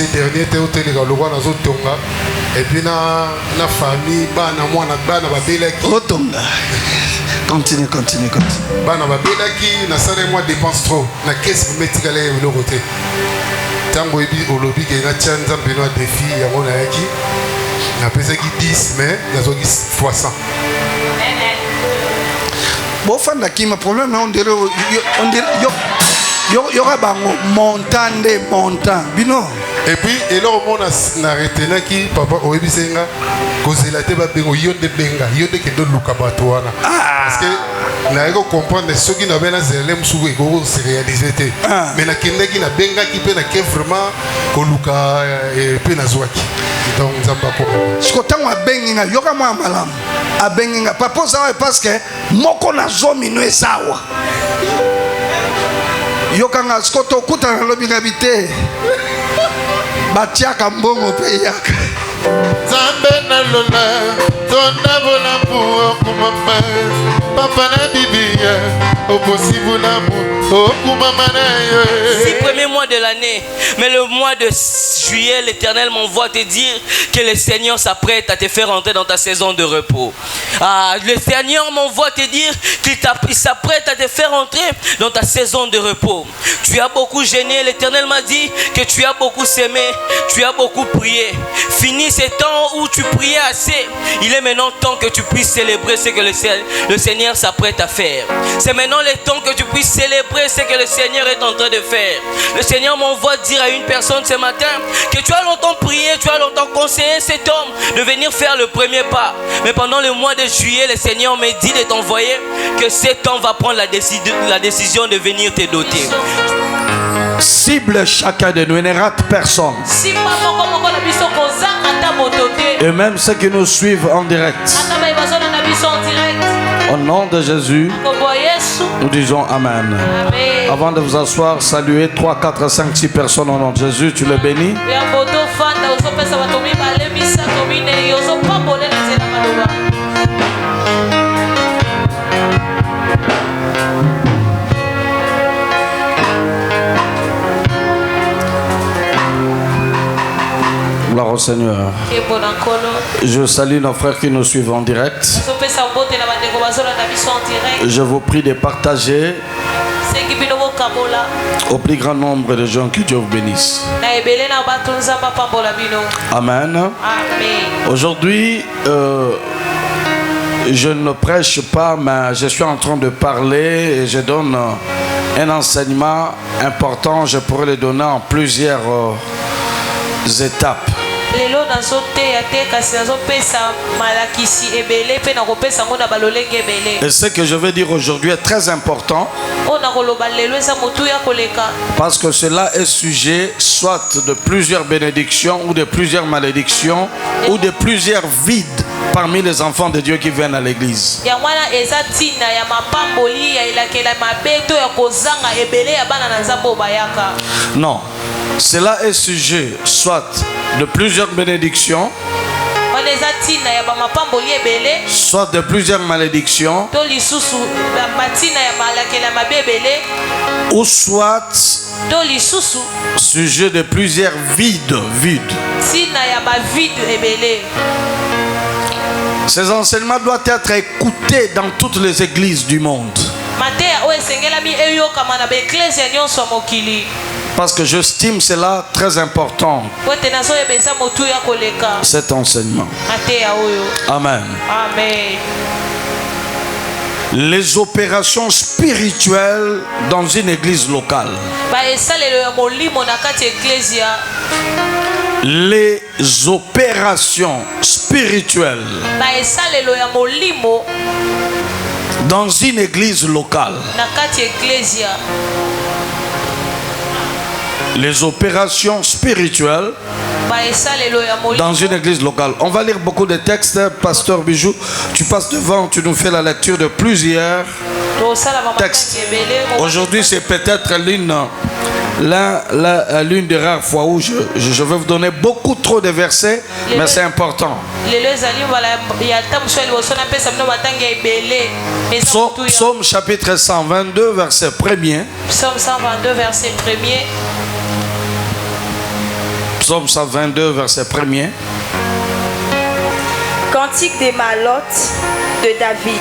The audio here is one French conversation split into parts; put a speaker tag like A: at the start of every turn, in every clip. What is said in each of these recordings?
A: ces derniers temps les gars le roi nazo tonga et puis na famille bana mwana bana babelaki
B: otonga. Continue.
A: Bana babelaki na sala moi dépense trop na caisse metika le le côté. Tango ebi olobi ke na tchanza beno défi ya mona yaki. Na pesa ki 10 mais nazo ki fois 100.
B: Bon fan qui ma problème on dirait yo bango montant bino.
A: Et puis et là on a retenu qui papa oyebisenga kozela te ba bengo yonde benga yonde ke do luka batwana. Parce que na ego comprendre ce qui na bena zele msugo ego se réaliser te. Mais na kende ki na benga ki pe na ke vraiment ko luka et pe na zwaki. Donc nzamba ko.
B: Sikotango abenginga yoka mwa malamu. Abenginga papa ça parce que moko na zomi no esawa. Yokanga skoto kuta na lobi ngabite. Batiaka mbongo pe yaka.
A: Zambe na lola, tona bona pour kumama. Papa na bibia, au possible l'amour, au kumama na yo.
C: 6 premiers mois de l'année, mais le mois de juillet, l'Éternel m'envoie te dire que le Seigneur s'apprête à te faire entrer dans ta saison de repos. Le Seigneur m'envoie te dire qu'il s'apprête à te faire entrer dans ta saison de repos. Tu as beaucoup gêné, l'Éternel m'a dit que tu as beaucoup sémé, tu as beaucoup prié. Fini ces temps où tu priais assez. Il est maintenant temps que tu puisses célébrer ce que le Seigneur s'apprête à faire. C'est maintenant le temps que tu puisses célébrer ce que le Seigneur est en train de faire. Le Seigneur m'envoie dire à une personne ce matin que tu as longtemps prié, tu as longtemps conseillé cet homme de venir faire le premier pas. Mais pendant le mois de juillet, le Seigneur me dit de t'envoyer que cet homme va prendre la décision de venir te doter.
B: Cible chacun de nous, ne rate personne. Et même ceux qui nous suivent en direct. Au nom de Jésus, nous disons Amen. Avant de vous asseoir, saluez 3, 4, 5, 6 personnes au nom de Jésus. Tu les bénis. Gloire au Seigneur. Je salue nos frères qui nous suivent en direct. Je vous prie de partager au plus grand nombre de gens, que Dieu vous bénisse. Amen. Aujourd'hui, je ne prêche pas, mais je suis en train de parler et je donne un enseignement important. Je pourrais le donner en plusieurs étapes. Et ce que je vais dire aujourd'hui est très important, parce que cela est sujet soit de plusieurs bénédictions ou de plusieurs malédictions ou de plusieurs vides parmi les enfants de Dieu qui viennent à l'église. Non, cela est sujet soit de plusieurs bénédictions, soit de plusieurs malédictions, ou soit sujet de plusieurs vides. Ces enseignements doivent être écoutés dans toutes les églises du monde. Parce que j'estime cela très important, cet enseignement. Amen. Les opérations spirituelles dans une église locale. Les opérations spirituelles dans une église locale. Les opérations spirituelles dans une église locale. On va lire beaucoup de textes. Pasteur Bijou, tu passes devant, tu nous fais la lecture de plusieurs textes. Aujourd'hui, c'est peut-être l'une des rares fois où je vais vous donner beaucoup trop de versets, mais c'est important. Psaume chapitre 122, verset 1er.
C: Psaume 122, verset 1er.
B: Psaume 122, verset 1er.
D: Cantique des malotes de David.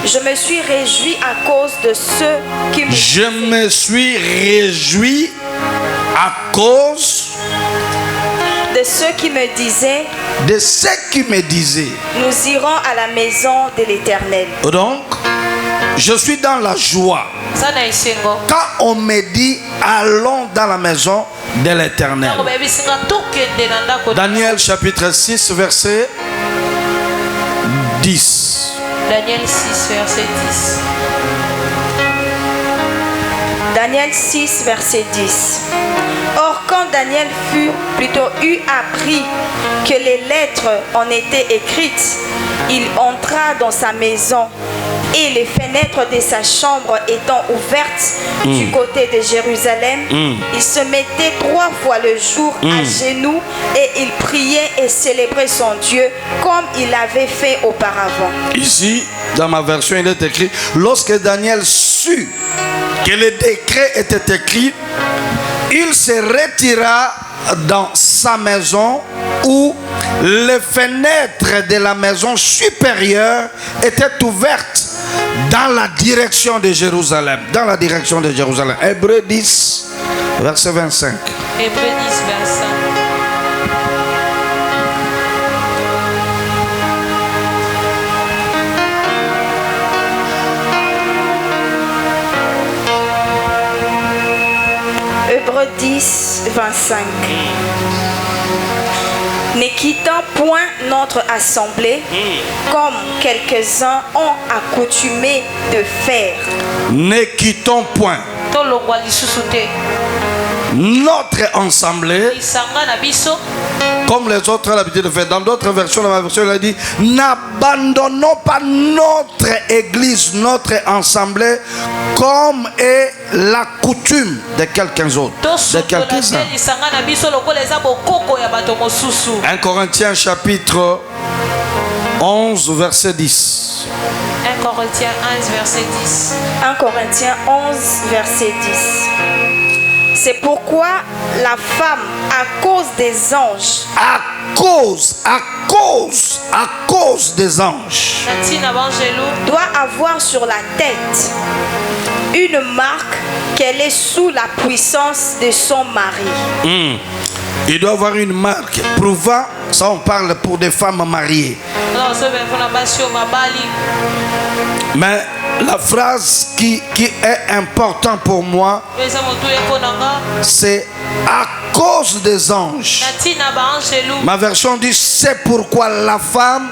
D: Je me suis réjoui à cause de ceux qui me
B: Je me suis réjoui à cause
D: de ceux qui me disaient.
B: De ceux qui me disaient.
D: Nous irons à la maison de l'Éternel.
B: Donc, je suis dans la joie. Quand on me dit allons dans la maison de l'Éternel. Daniel chapitre 6 verset 10.
D: Daniel 6 verset 10. Daniel 6 verset 10. Or quand Daniel eut appris que les lettres en étaient écrites, il entra dans sa maison et les fenêtres de sa chambre étant ouvertes du côté de Jérusalem, il se mettait 3 fois le jour à genoux et il priait et célébrait son Dieu comme il l'avait fait auparavant.
B: Ici, dans ma version, il est écrit, lorsque Daniel sut que le décret était écrit, il se retira dans sa maison où les fenêtres de la maison supérieure étaient ouvertes dans la direction de Jérusalem. Dans la direction de Jérusalem. Hébreux 10, verset 25.
D: Hébreux 10, 25. Hébreux 10, 25. Ne quittant point notre assemblée, comme quelques-uns ont accoutumé de faire.
B: Ne quittons point notre assemblée, comme les autres ont l'habitude de faire. Dans d'autres versions, dans ma version, il a dit, n'abandonnons pas notre église, notre assemblée, comme est la coutume de quelques autres, de quelques-uns. 1 Corinthiens chapitre 11, verset 10.
D: 1 Corinthiens 11, verset 10. 1 Corinthiens 11, verset 10. C'est pourquoi la femme, à cause des anges,
B: à cause des anges,
D: doit avoir sur la tête une marque qu'elle est sous la puissance de son mari.
B: Il doit avoir une marque prouvant, ça on parle pour des femmes mariées. Mais la phrase qui est importante pour moi, c'est à cause des anges. Ma version dit c'est pourquoi la femme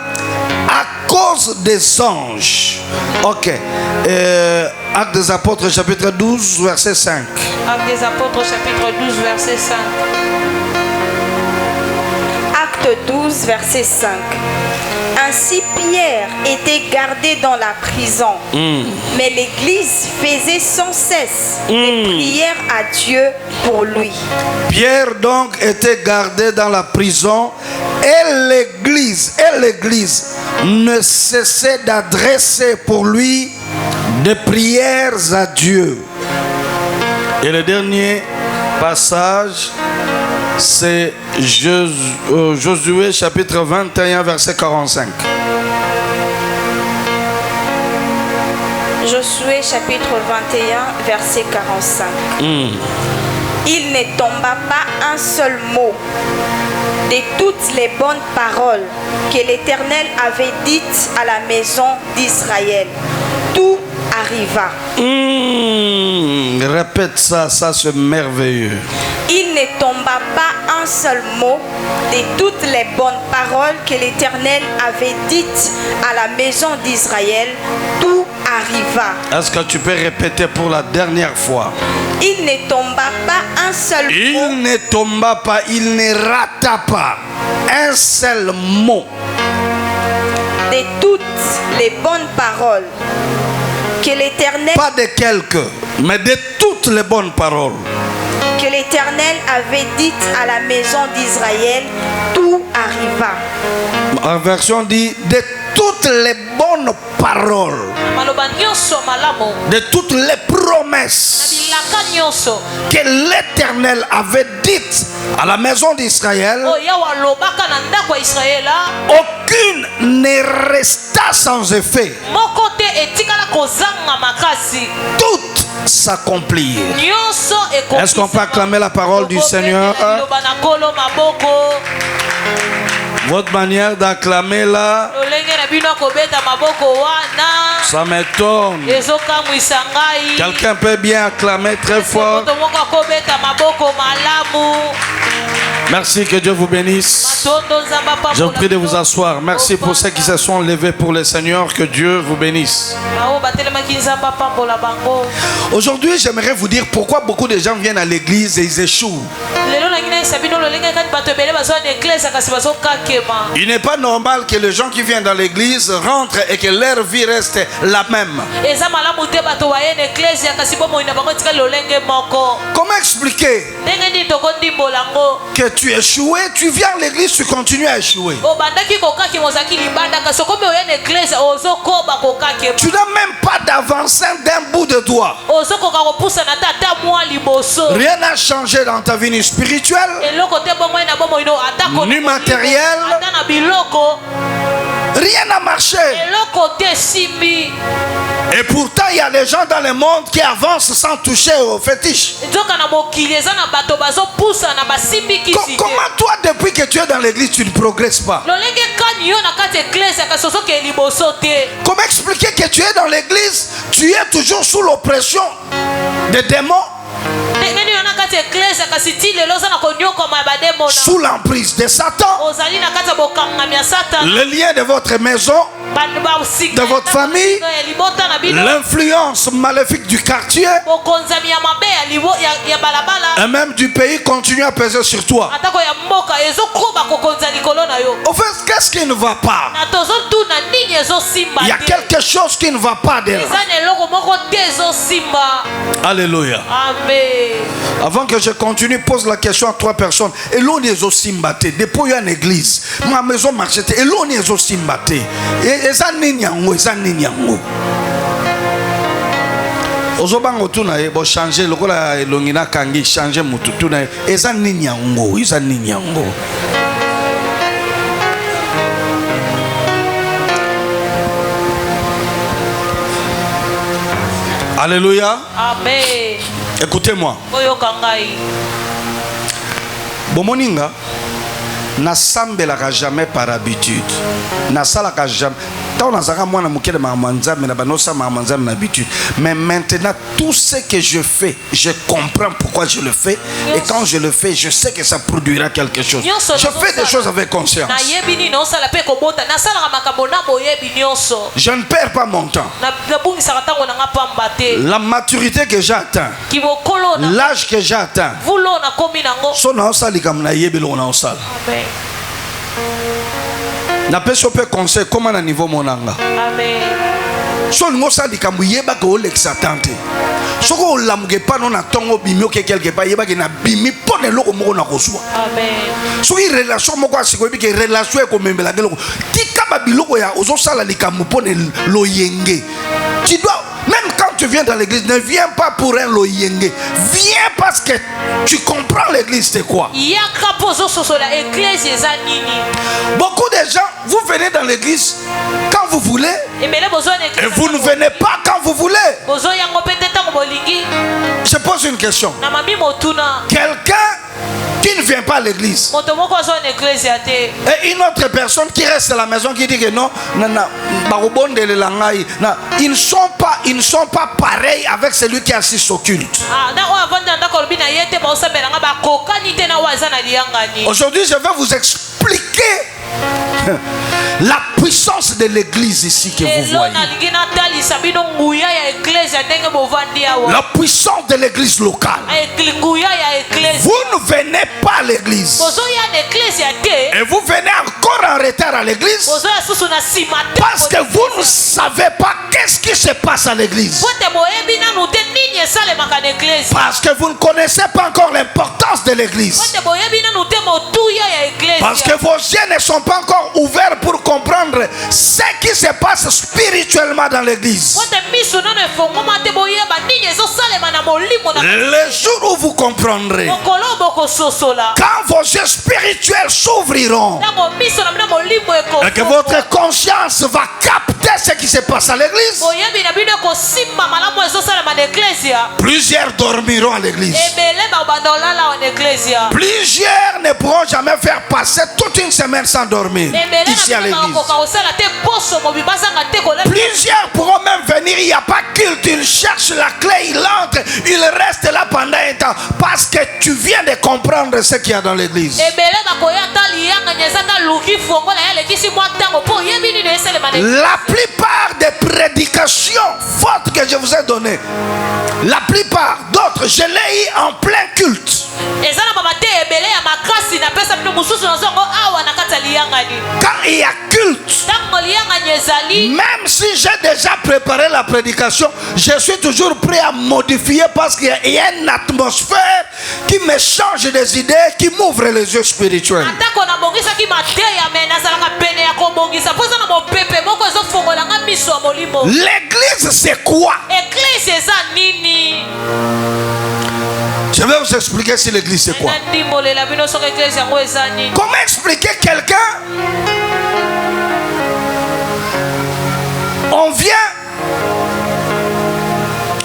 B: à cause des anges. Ok. Actes des Apôtres chapitre 12 verset 5.
D: Actes des Apôtres chapitre 12 verset 5. Acte 12 verset 5. Ainsi Pierre était gardé dans la prison, mais l'Église faisait sans cesse des prières à Dieu pour lui.
B: Pierre donc était gardé dans la prison et l'Église ne cessait d'adresser pour lui des prières à Dieu. Et le dernier passage, c'est Josué chapitre 21 verset 45.
D: Josué chapitre 21 verset 45. Il ne tomba pas un seul mot de toutes les bonnes paroles que l'Éternel avait dites à la maison d'Israël. Tout arriva.
B: Répète ça c'est merveilleux.
D: Il ne tomba pas un seul mot de toutes les bonnes paroles que l'Éternel avait dites à la maison d'Israël. Tout arriva.
B: Est-ce que tu peux répéter pour la dernière fois?
D: Il ne tomba pas un seul mot.
B: Il ne tomba pas, il ne rata pas un seul mot
D: de toutes les bonnes paroles que l'Éternel,
B: pas de quelques, mais de toutes les bonnes paroles
D: que l'Éternel avait dites à la maison d'Israël. Tout arriva.
B: En version dit de toutes les bonnes bonnes paroles, de toutes les promesses que l'Éternel avait dites à la maison d'Israël, aucune ne resta sans effet. Toutes s'accomplirent. Est-ce qu'on peut acclamer la parole du Seigneur? Votre manière d'acclamer là, ça m'étonne. Quelqu'un peut bien acclamer très fort. Merci, que Dieu vous bénisse. Je vous prie de vous asseoir. Merci pour ceux qui se sont levés pour le Seigneur. Que Dieu vous bénisse. Aujourd'hui, j'aimerais vous dire pourquoi beaucoup de gens viennent à l'église et ils échouent. Il n'est pas normal que les gens qui viennent dans l'église rentrent et que leur vie reste la même. Comment expliquer que tu échoues, tu viens à l'église, tu continues à échouer? Tu n'as même pas d'avancée d'un bout de doigt. Rien n'a changé dans ta vie ni spirituelle, ni matériel. Rien n'a marché. Et pourtant, il y a des gens dans le monde qui avancent sans toucher aux fétiches. Comment toi, depuis que tu es dans l'église, tu ne progresses pas? Comment expliquer que tu es dans l'église, tu es toujours sous l'oppression des démons, sous l'emprise de Satan, le lien de votre maison, de votre famille, l'influence maléfique du quartier et même du pays continue à peser sur toi. Au fait, qu'est-ce qui ne va pas? Il y a quelque chose qui ne va pas dedans. Alléluia. Avant que je continue, pose la question à 3 personnes. Et l'on est aussi mbatté. Depuis il y a une église, ma maison marchait. Et l'on est aussi mbatté. Et ça n'y a pas. Ozobango tuna e bo changer lokola elongina kangi changer mutu tuna eza nini yango eza nini yango. Alléluia. Amen. Écoutez-moi. Bomoninga nasambelaka jamais par habitude. Nasalaka jamais. Mais maintenant, tout ce que je fais, je comprends pourquoi je le fais. Et quand je le fais, je sais que ça produira quelque chose. Je fais des choses avec conscience. Je ne perds pas mon temps. La maturité que j'ai atteint, l'âge que j'ai atteint, na peso pe conseil comment na niveau monanga. Amen. So ngo sali kamuyeba ko l'exatante. Soko olamuge pa no na tongo bimio ke quelque part yeba ke na bimi pone loko moko na koswa. Amen. So i relation moko asiko bi ke relation e ko membela ke loko. Tika ba biloko ya ozo sala likamu pone lo yenge. Tu dois, même quand tu viens dans l'église, ne viens pas pour un loyenge. Viens parce que tu comprends l'église c'est quoi. Beaucoup de gens, vous venez dans l'église quand vous voulez et vous ne venez pas quand vous voulez. Je pose une question. Quelqu'un qui ne vient pas à l'église et une autre personne qui reste à la maison qui dit que non, ils ne sont pas pareils avec celui qui assiste au culte. Aujourd'hui, je vais vous expliquer la puissance de l'église ici que vous voyez. La puissance de l'église locale. Vous ne venez pas à l'église et vous venez encore en retard à l'église parce que vous ne savez pas qu'est-ce qui se passe à l'église, parce que vous ne connaissez pas encore l'importance de l'église, Parce que vos yeux ne sont pas encore ouverts pour comprendre ce qui se passe spirituellement dans l'église. Le jour où vous comprendrez, quand vos yeux spirituels s'ouvriront et que votre conscience va capter ce qui se passe à l'église, plusieurs dormiront à l'église. Plusieurs ne pourront jamais faire passer toute une semaine sans dormir ici à l'église. Plusieurs pourront même venir, il n'y a pas culte, ils cherchent la clé, ils entrent, ils restent là pendant un temps parce que tu viens de comprendre ce qu'il y a dans l'église. La plupart des prédications fortes que je vous ai données, la plupart d'autres, je l'ai eu en plein culte. Quand il y a culte, même si j'ai déjà préparé la prédication, je suis toujours prêt à modifier parce qu'il y a une atmosphère qui me change des idées, qui m'ouvre les yeux spirituels. L'église, c'est quoi? Je vais vous expliquer si l'église c'est quoi. Comment expliquer quelqu'un? On vient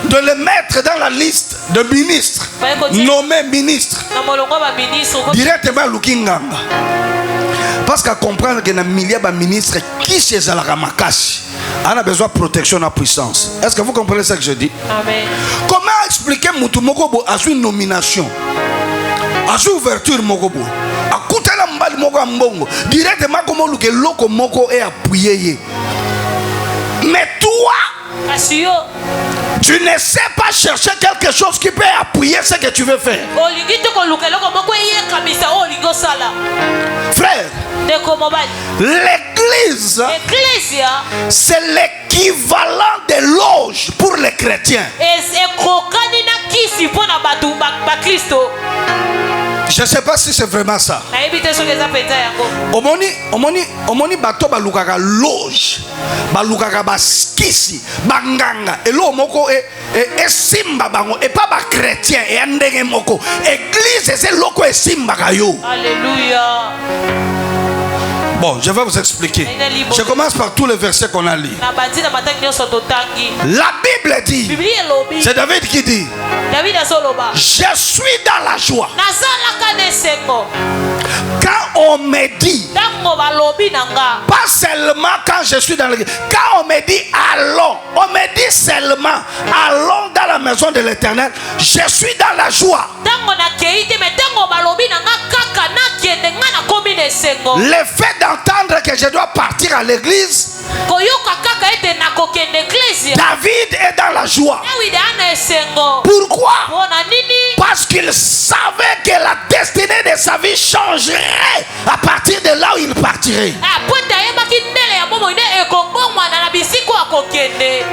B: de le mettre dans la liste de ministres, nommé ministre, directement Lukinganga. Parce qu'à comprendre qu'il y a un milliard de ministres qui chez Alaramakasi, on a besoin de protection et de puissance. Est-ce que vous comprenez ce que je dis? Amen. Comment expliquer Moutou a une nomination, a une ouverture Mokobo, a coûté la mbali Moko Mbongo, directement comme le Loko Moko est appuyé. Mais toi, tu ne sais pas chercher quelque chose qui peut appuyer ce que tu veux faire. Frère, l'église, c'est l'équivalent de loge pour les chrétiens. Je ne sais pas si c'est vraiment ça. Omoni bato balukaka loge, balukaka baskisi, banganga. Et l'eau moko est simba bango et pas ba chrétien et andenge moko. Église c'est loko et simba kayo. Alléluia. Bon, je vais vous expliquer. Je commence par tous les versets qu'on a lus. La Bible dit, c'est David qui dit, je suis dans la joie. Quand on me dit, pas seulement quand je suis dans l'église, quand on me dit allons, on me dit seulement allons dans la maison de l'Éternel, je suis dans la joie. Le fait d'entendre que je dois partir à l'église, David est dans la joie. Pourquoi? Parce qu'il savait que la destinée de sa vie changerait à partir de là où il partirait.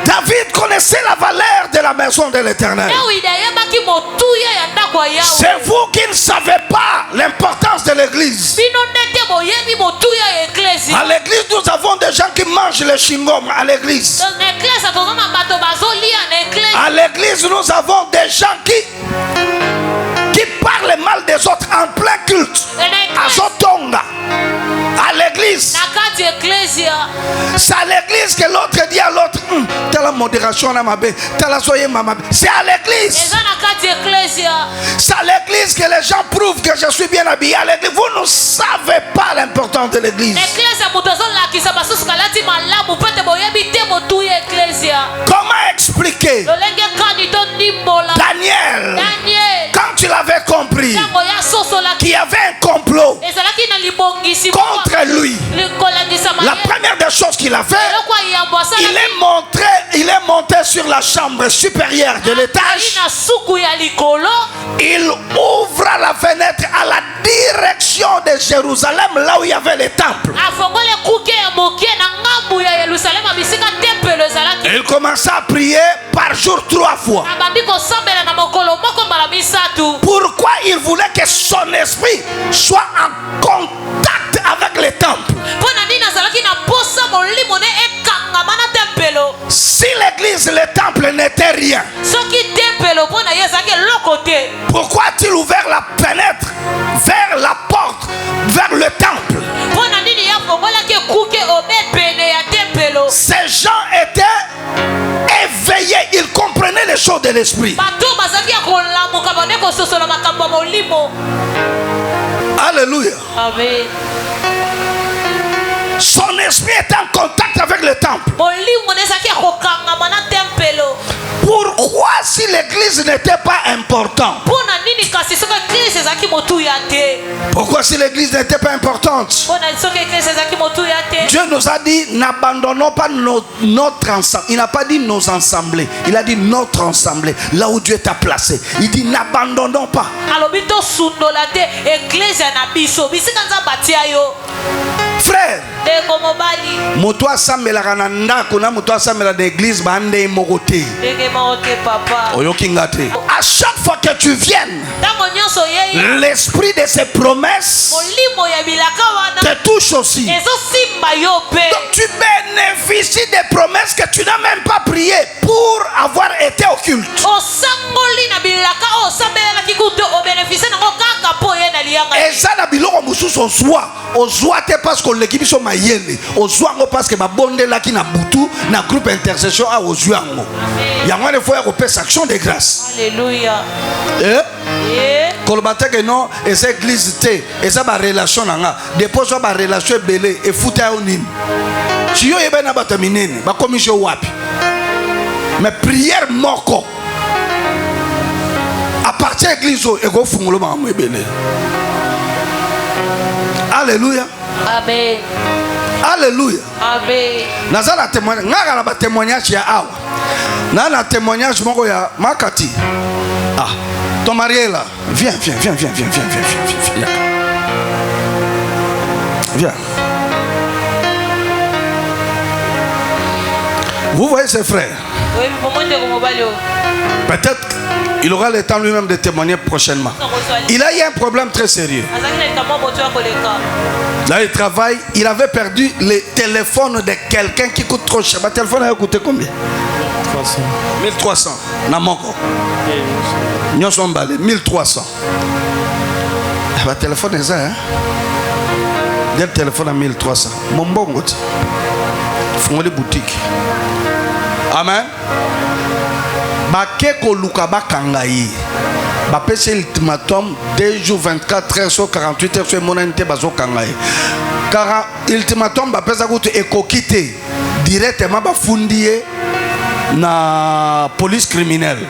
B: David connaissait la valeur de la maison de l'Éternel. C'est vous qui ne savez pas l'importance de l'église. À l'église, nous avons des gens qui mangent le chewing-gum à l'église. À l'église, nous avons des gens qui parlent mal des autres en plein culte. À Zotonga. À l'église. C'est à l'église que l'autre dit à l'autre, t'as la modération, c'est à l'église. C'est à l'église que les gens prouvent que je suis bien habillé. À l'église, vous ne savez pas l'importance de l'église. Comment expliquer? Daniel, quand tu l'avais compris qu'il y avait un complot contre lui, la première des choses qu'il a fait, il est monté sur la chambre supérieure de l'étage. Il ouvre la fenêtre à la direction de Jérusalem, là où il y avait le temple. Et il commença à prier par jour 3 fois. Pourquoi il voulait que son esprit soit en contact l'église, le temple n'était rien. Pourquoi a-t-il ouvert la fenêtre vers la porte, vers le temple? Ces gens étaient éveillés, ils comprenaient les choses de l'esprit. Alléluia.
C: Amen.
B: Son esprit est en contact avec le temple. Pourquoi si l'église n'était pas importante? Pourquoi si l'église n'était pas importante? Dieu nous a dit n'abandonnons pas notre ensemble. Il n'a pas dit nos assemblées. Il a dit notre assemblée. Là où Dieu t'a placé. Il dit n'abandonnons pas. Frère, moto asambela na ndako na moto asambela d'église bande mokote. Oyokingate. À chaque fois que tu viennes, l'esprit de ces promesses te touche aussi. Donc tu bénéficies des promesses que tu n'as même pas prié pour avoir été au culte. Et ça na biloko mususu ozwa te parce que l'équipe sont mayele ozwa ngo parce que ba bondela ki na butu na groupe intercession a ozwa ngo yango ne faut repérer action de grâce.
C: Alléluia.
B: Kolobata que non et cette église te et ça ba relation nanga dépose ba relation belé et futa onine si yo yeba na bataminene ba commission wapi mais prière moko à partir église et go fungulo ba mo belé. Alléluia.
C: Amen.
B: Alléluia.
C: Amen.
B: Nazala témoignage, ngala ba témoignage ya awa. Na témoignage moko ya Makati. Ah, ton mari est là. Viens. Viens. Vous voyez ses frères?
C: Oui,
B: peut-être il aura le temps lui-même de témoigner prochainement. Il a eu un problème très sérieux. Là, il travaille. Il avait perdu le téléphone de quelqu'un qui coûte trop cher. Le téléphone a coûté combien? 1300. Namoko. Nous sommes balés. 1300. Le téléphone est ça, hein? Le téléphone à 1300. Mon bon goût. Font les boutiques. Amen. Bakeko Lukaba Kangayi. Bapese ultimatum 2 jours 24 heures sur 48 heures sur monante bazo Kangayi. Car ultimatum bapesa kutu ekokite directement bafundiye na police criminelle.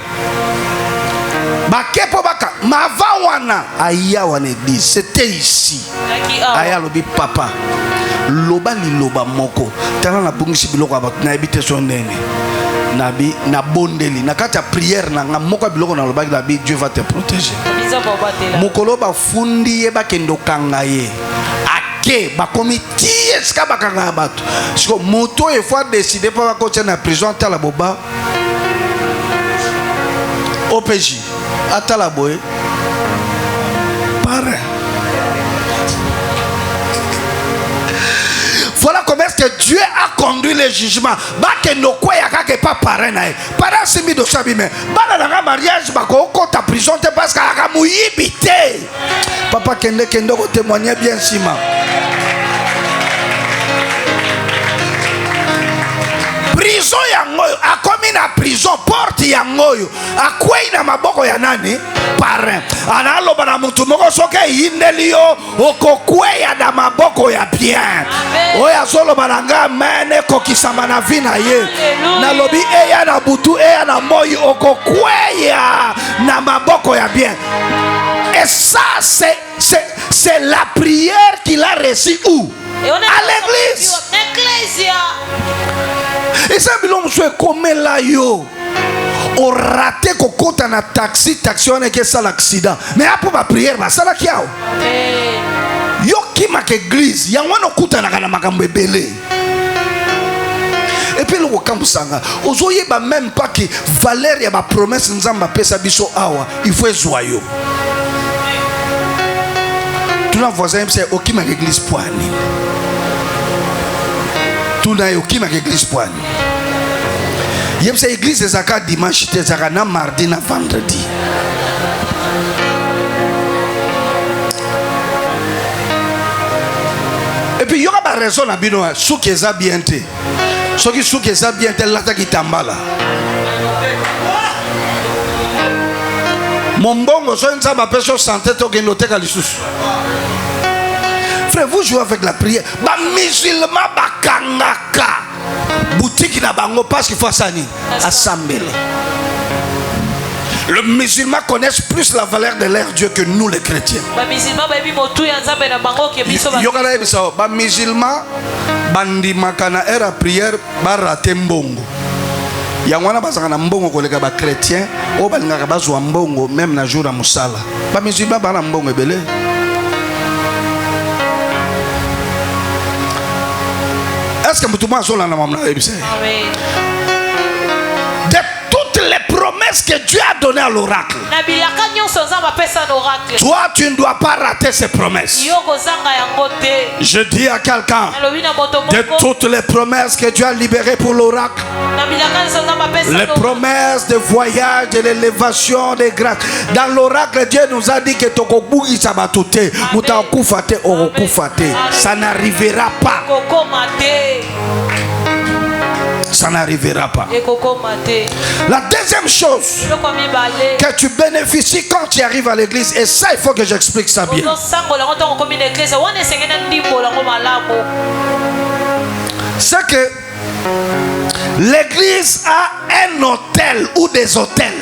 B: Bakepo baka mavawana aya wana église c'était ici. Aya lobi papa loba liloba moko tala na bungisi biloko abatu na ebite so nene. Nabi na bondeli na kata prière na moko biloko na lobaki nabi Dieu va te protéger. Mokolo ba fundi ye ba kendo kangaye ake ba komiti eska ba kanga bato siko moto e fois décider pas ba kotia na prison tala boba OPJ atala boy pare. Voilà comment est-ce que Dieu a conduit le jugement. Bakendo quoi ya kake pas parrain na. Para simi do sabime. Bana na mariage bako ko ta prison te parce que aka muyibité. Papa kendo ko témoigner bien sima. Prison ya ngoyo akomi na prison porte ya ngoyo akwei na maboko ya nani parrain analoba na mutu moko soke indelio okokweya na maboko ya bien oya solo bananga mene kokisama na vina ye na lobi eya na butu eya na moyi okokweya na maboko ya bien. Et ça c'est la prière qu'il a reçue où? À l'église. Et ça bilon soit comme là yo au raté kokota na taxi on est que ça l'accident mais après ma prière ba ça la kiao yo ki ma église ya wana kuta na kana makambo ebele et puis le kamsanga ozoye ba même pas que valeur ya ba promesse nzamba pesa biso awa il faut joyeux tout le voisin c'est au ki ma église poani tout na yo ki ma église poani. Il y a une église de Zaka dimanche, na mardi, na vendredi. Et puis il y aura pas raison à bino, sous qui est bien té. Ceux qui sous qui est bien té, là qui tambala. Mon bon, so une samba personne santé to que noter kalissus. Frère, vous jouez avec la prière. Ba musulman ba kangaka. Boutique na bango parce qu'il faut s'ani assembler. Le musulman connaît plus la valeur de leur Dieu que nous les chrétiens. Yokala ebisa ba musulman bandi makana era prière ba raté mbongo. Yangwana bazanga na mbongo koleka ba chrétien o balingaka bazwa mbongo même na jour ya musala. Ba musulman ba na mbongo ebele. Est-ce que tout le monde a la maman? De toutes les promesses que Dieu a données à l'oracle, toi tu ne dois pas rater ces promesses. Je dis à quelqu'un, de toutes les promesses que Dieu a libérées pour l'oracle, les promesses de voyage, de l'élévation, de grâce. Dans l'oracle, Dieu nous a dit que ça n'arrivera pas. Ça n'arrivera pas. La deuxième chose que tu bénéficies quand tu arrives à l'église, et ça il faut que j'explique ça bien, c'est que l'église a un hôtel ou des hôtels.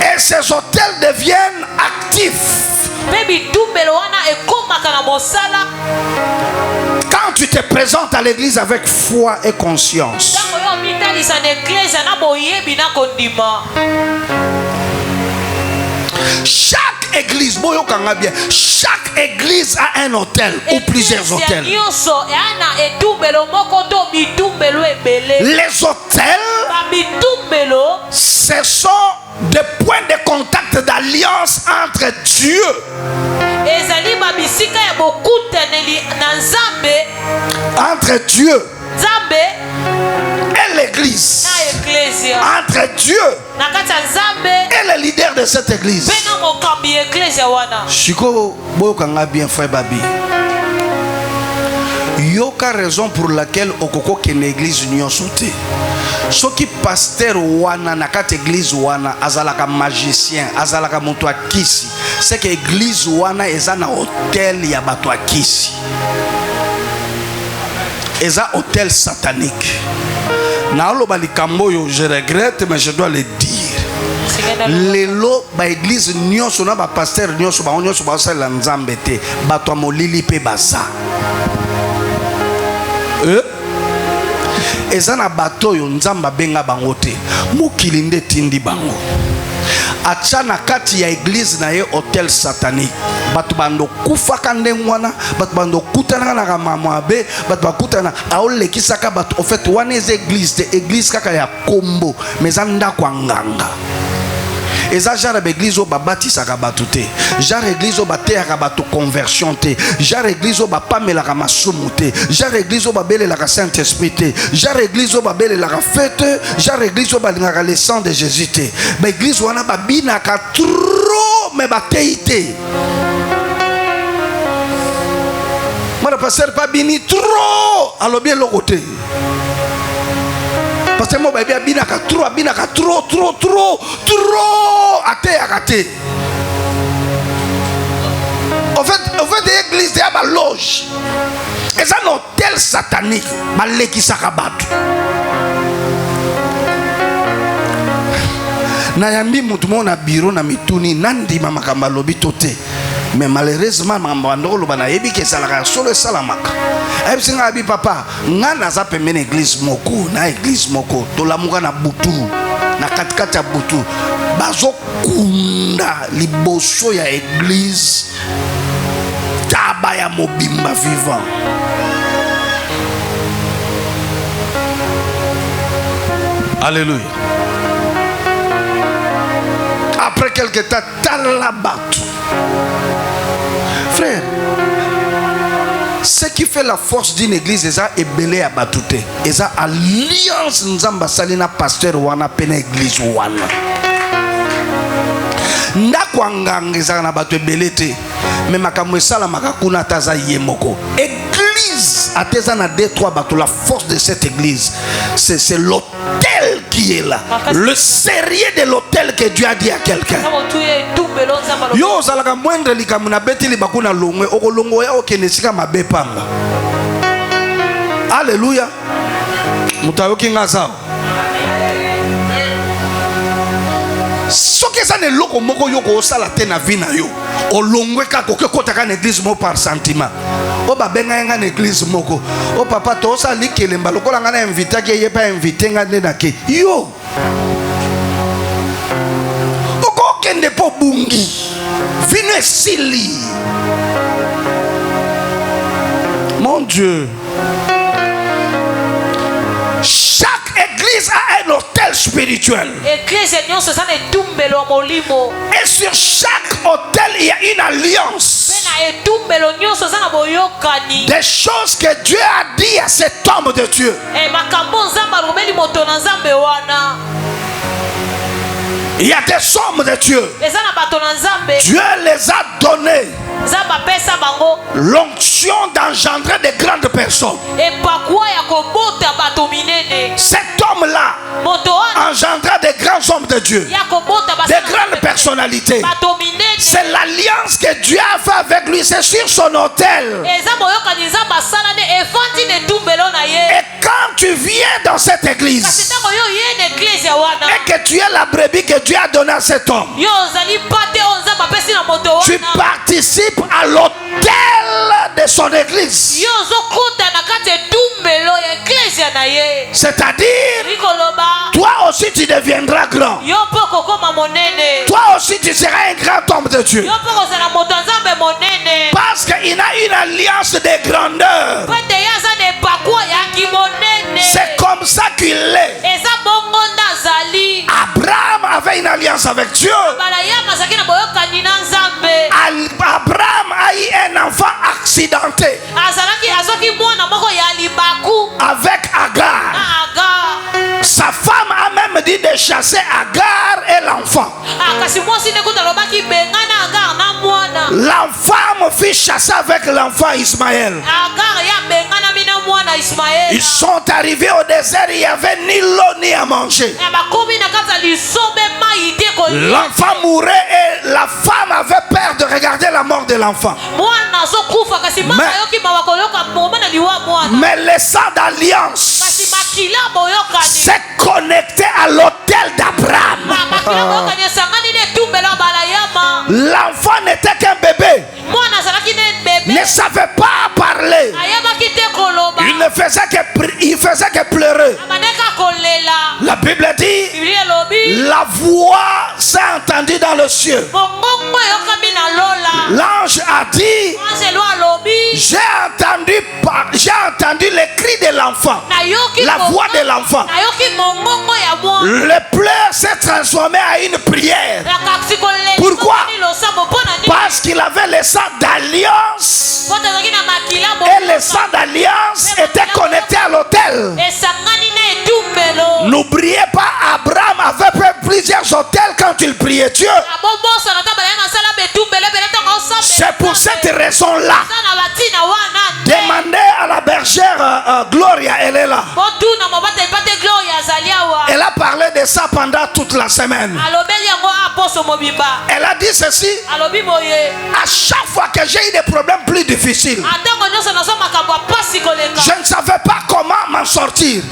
B: Et ces hôtels deviennent actifs quand tu te présentes à l'église avec foi et conscience. Chaque église a un hôtel ou plusieurs hôtels. Les hôtels, ce sont des points de contact d'alliance entre Dieu et l'église, entre Dieu et le leader de cette église. Chiko boyokanga bien frère Babi. Yoka raison pour laquelle okoko que l'église n'y sauté. Ce qui pasteur wana na kat église wana azalaka magicien, azalaka moto akisi. C'est que église wana ezana hôtel ya bato akisi. Eza hôtel satanique. Na loba likambo yo, je regrette mais je dois le dire. Lelo ba église nyonso na ba pasteur nyonso ba nyonso ba sala nzambe te, bato molili pe baza. Ezana bato yo nzamba benga bango te, mokili nde tindi bango. Achana kati ya église na ye hôtel satanique. Bato bando kufaka ndengwana, bato bando kutana na mama be, bato bakutana aole kisaka bato. En fait wana église de église kaka ya kombo, mezanda kwa nganga. Eza genre église o babati sakabatu te, genre église o bateaka bato conversion te, genre église o bapamela ka masumu te, genre église o babele la Saint-Esprit te, genre église o babele la fête, genre église o balingaka le sang de Jésus te. Ba église wana babina ka trop me bateite. Mara passer pas bini trop alobi lokote. Parce que moi, je suis trop, athée. En fait, l'église, il y a une loge. Et c'est un hôtel satanique. Nayambi mutumo na biro na mituni nandi mama kamalobi tote. Mais malheureusement mambandolo bana yebi ke salaka solo salamaka. Ebsinga abi papa ngana za pemene église moko na église moko to lamuka na butu na katikati ya butu bazo kunda liboso ya église taba ya mobimba vivant. Alléluia. Après quelque temps, talabat. Frère, Ce qui fait la force d'une église, c'est ebele ya batute. C'est alliance nzamba salina pasteur wana pena église wana. Ndako nganga ezaka na bato ebele te. Mais makambo esala makakuna taza yemoko. Église ateza na 2-3 bato, la force de cette église, c'est l'autel qui est là. Le sérieux de l'autel que Dieu a dit à quelqu'un. Yo zalaka moindre likamuna betili bakuna longwe okolongo ya okenesika mabepanga. Alléluia. Mutayoki ngasa. Soki ça ne loko moko yoko osala te na vie na yo. Olongwe kako ke kotaka na église mo par sentiment. O ba benga nga na église moko. O papa to osali kelemba lokola nga na invité ke ye pa invité nga ne na ke. Yo. Oko kende po bungi. Vino esili. Mon Dieu. Chaque église a un hôtel spirituel. Et sur chaque hôtel, il y a une alliance. Des choses que Dieu a dit à cet homme de Dieu. Il y a des hommes de Dieu. Dieu les a donnés l'onction d'engendrer de grandes personnes. Cet homme-là engendra de grands hommes de Dieu, de grandes personnalités. C'est l'alliance que Dieu a fait avec lui. C'est sur son autel. Et quand tu viens dans cette église et que tu es la brebis que Dieu a donnée à cet homme, tu participes à l'autel de son église. C'est-à-dire, toi aussi tu deviendras grand. Toi aussi tu seras un grand homme de Dieu. Parce qu'il a une alliance de grandeur. C'est comme ça qu'il est. Abraham avait une alliance avec Dieu. Abraham a eu un enfant accidenté avec Agar. Sa femme a même dit de chasser Agar et l'enfant. L'enfant fit chasser avec l'enfant Ismaël. Ils sont arrivés au désert, il n'y avait ni l'eau ni à manger. L'enfant mourait et la femme avait peur de regarder la mort de l'enfant. Mais le sang d'alliance s'est connecté à l'autel d'Abraham. L'enfant n'était qu'un bébé, ne savait pas parler. Il faisait que pleurer. La Bible dit, la voix s'est entendue dans le ciel. L'ange a dit, j'ai entendu les cris de l'enfant, la voix de l'enfant. Le pleur s'est transformé à une prière. Pourquoi? Parce qu'il avait le sang d'alliance. Et le sang d'alliance était connecté à l'autel. N'oubliez pas, Abraham avait fait plusieurs autels quand il priait Dieu. C'est pour cette raison-là. Demandez à la bergère Gloria, elle est là. Elle a parlé de ça pendant toute la semaine. Elle a dit ceci. À chaque fois que j'ai eu des problèmes plus difficiles, je ne savais pas comment m'en sortir.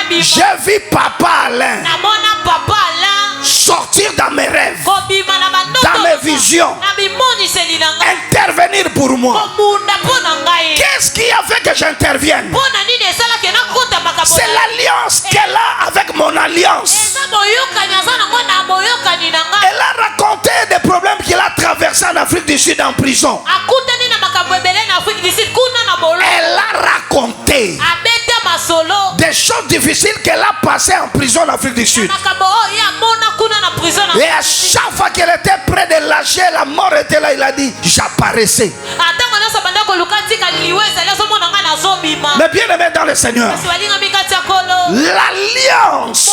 B: J'ai vu Papa Alain sortir dans mes rêves, dans mes visions, intervenir pour moi. Qu'est-ce qui a fait que j'intervienne? C'est l'alliance qu'elle a avec mon alliance. Elle a raconté des problèmes qu'il a traversés en Afrique du Sud en prison. Elle a raconté des choses difficiles qu'elle a passées en prison en Afrique du Sud. Et à chaque fois qu'elle était près de lâcher, la mort était là, il a dit, j'apparaissais. Mais bien aimé dans le Seigneur, l'alliance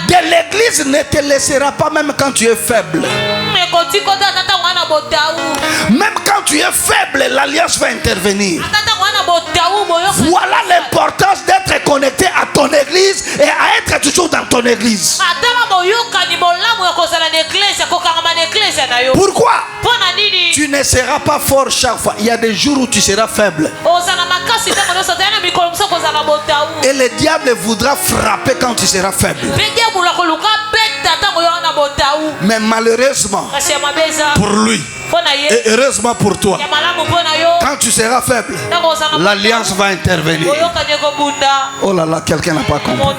B: de l'église ne te laissera pas même quand tu es faible. Même quand tu es faible, l'alliance va intervenir. Voilà l'importance d'être connecté à ton église et à être toujours dans ton église. Pourquoi? Tu ne seras pas fort chaque fois. Il y a des jours où tu seras faible. Et le diable voudra frapper quand tu seras faible. Mais malheureusement pour lui et heureusement pour toi, quand tu seras faible, l'alliance va intervenir. Oh là là, quelqu'un n'a pas compris.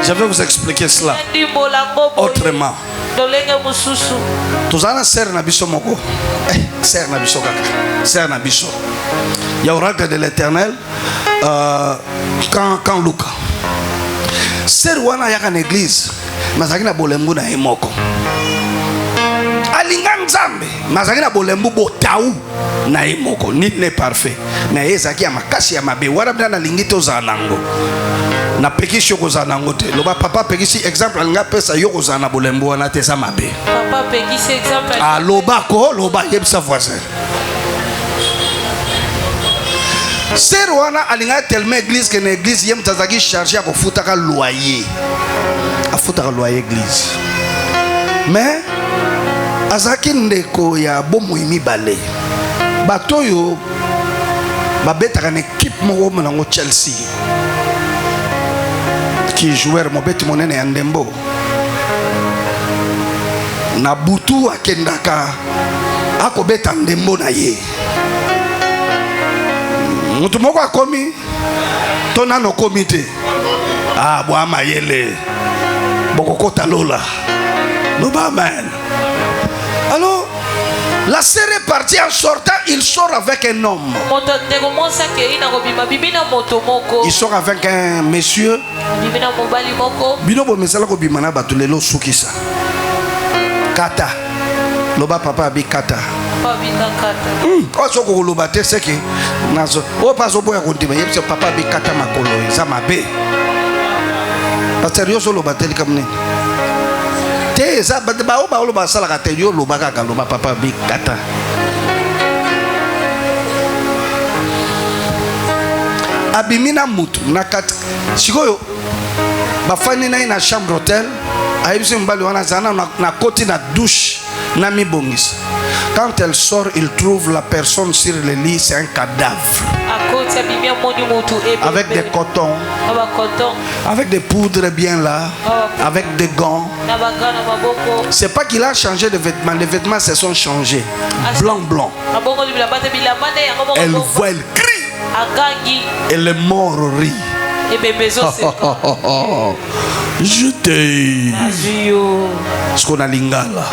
B: Je vais vous expliquer cela autrement. Tous en serre nabiso moko, serre nabiso kaka, serre nabiso. Il y a oracle de l'Éternel quand Luca. Serre wana yaka na église, mazaki na bolembu na emoko. Alinga nzambe, mazaki na bolembu botaou na emoko. Nul n'est parfait. Na ezaki ya makasi ya mabe, wara bna na lingito za nango. Na pekisi yoko za nango te. Loba papa pekisi exemple alinga pesa yoko za na bolembu wana te sa mabe.
C: Papa pekisi exemple.
B: Ah loba ko, loba yebisa voisin. C'est Rwanda alinga tellement église que l'église yem tazaki chargé à kofutaka loyer. A futaka loyer église. Mais azaki ndeko ya bomoimi balé. Batoyo babetaka na équipe moko monango Chelsea. Qui joueur mobeti monene ya ndembo. Na butu akendaka akobeta ndembo na ye. Mutu moko akomi tona no komite ah bwa mayele bokokota lola loba man. Alors la série est partie en sortant, il sort avec un homme. Il sort avec un monsieur. Binobo mesala ko bimana batulelo sukisa kata loba papa abi kata. Oh soko loba te seki nazo o paso boya kontima yebse papa abi kata makolo za mabe. Pasteur yo solo bateli kamne te za ba o ba loba sala ka te yo loba ka loba papa abi kata. Abimina mutu na kat sikoyo bafani na ina chambre d'hôtel ayebise mbali wana zana na koti na douche na mi bongis. Quand elle sort, il trouve la personne sur le lit, c'est un cadavre. Avec des cotons, avec des poudres bien là, avec des gants. C'est pas qu'il a changé de vêtements, les vêtements se sont changés. Blanc, blanc. Elle voit, elle crie. Et le mort rit. Je t'ai. Ce qu'on a lingala.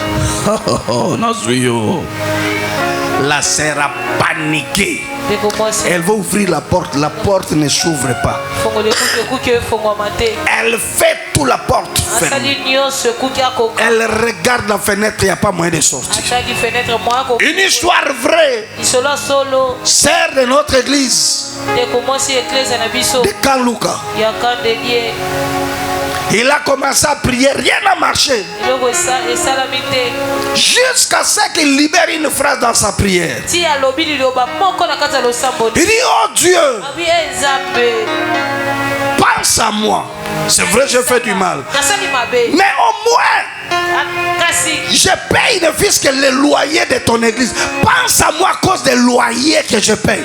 B: La sœur a paniqué. Elle va ouvrir la porte ne s'ouvre pas. Elle fait toute la porte fermée. Elle regarde la fenêtre, il n'y a pas moyen de sortir. Une histoire vraie. Sœur de notre église. De Kanluka. Il a commencé à prier, rien n'a marché. Jusqu'à ce qu'il libère une phrase dans sa prière. Il dit, oh Dieu, pense à moi. C'est vrai, je fais du mal. Mais au moins, je paye ne fût-ce que le loyer de ton église. Pense à moi à cause des loyers que je paye.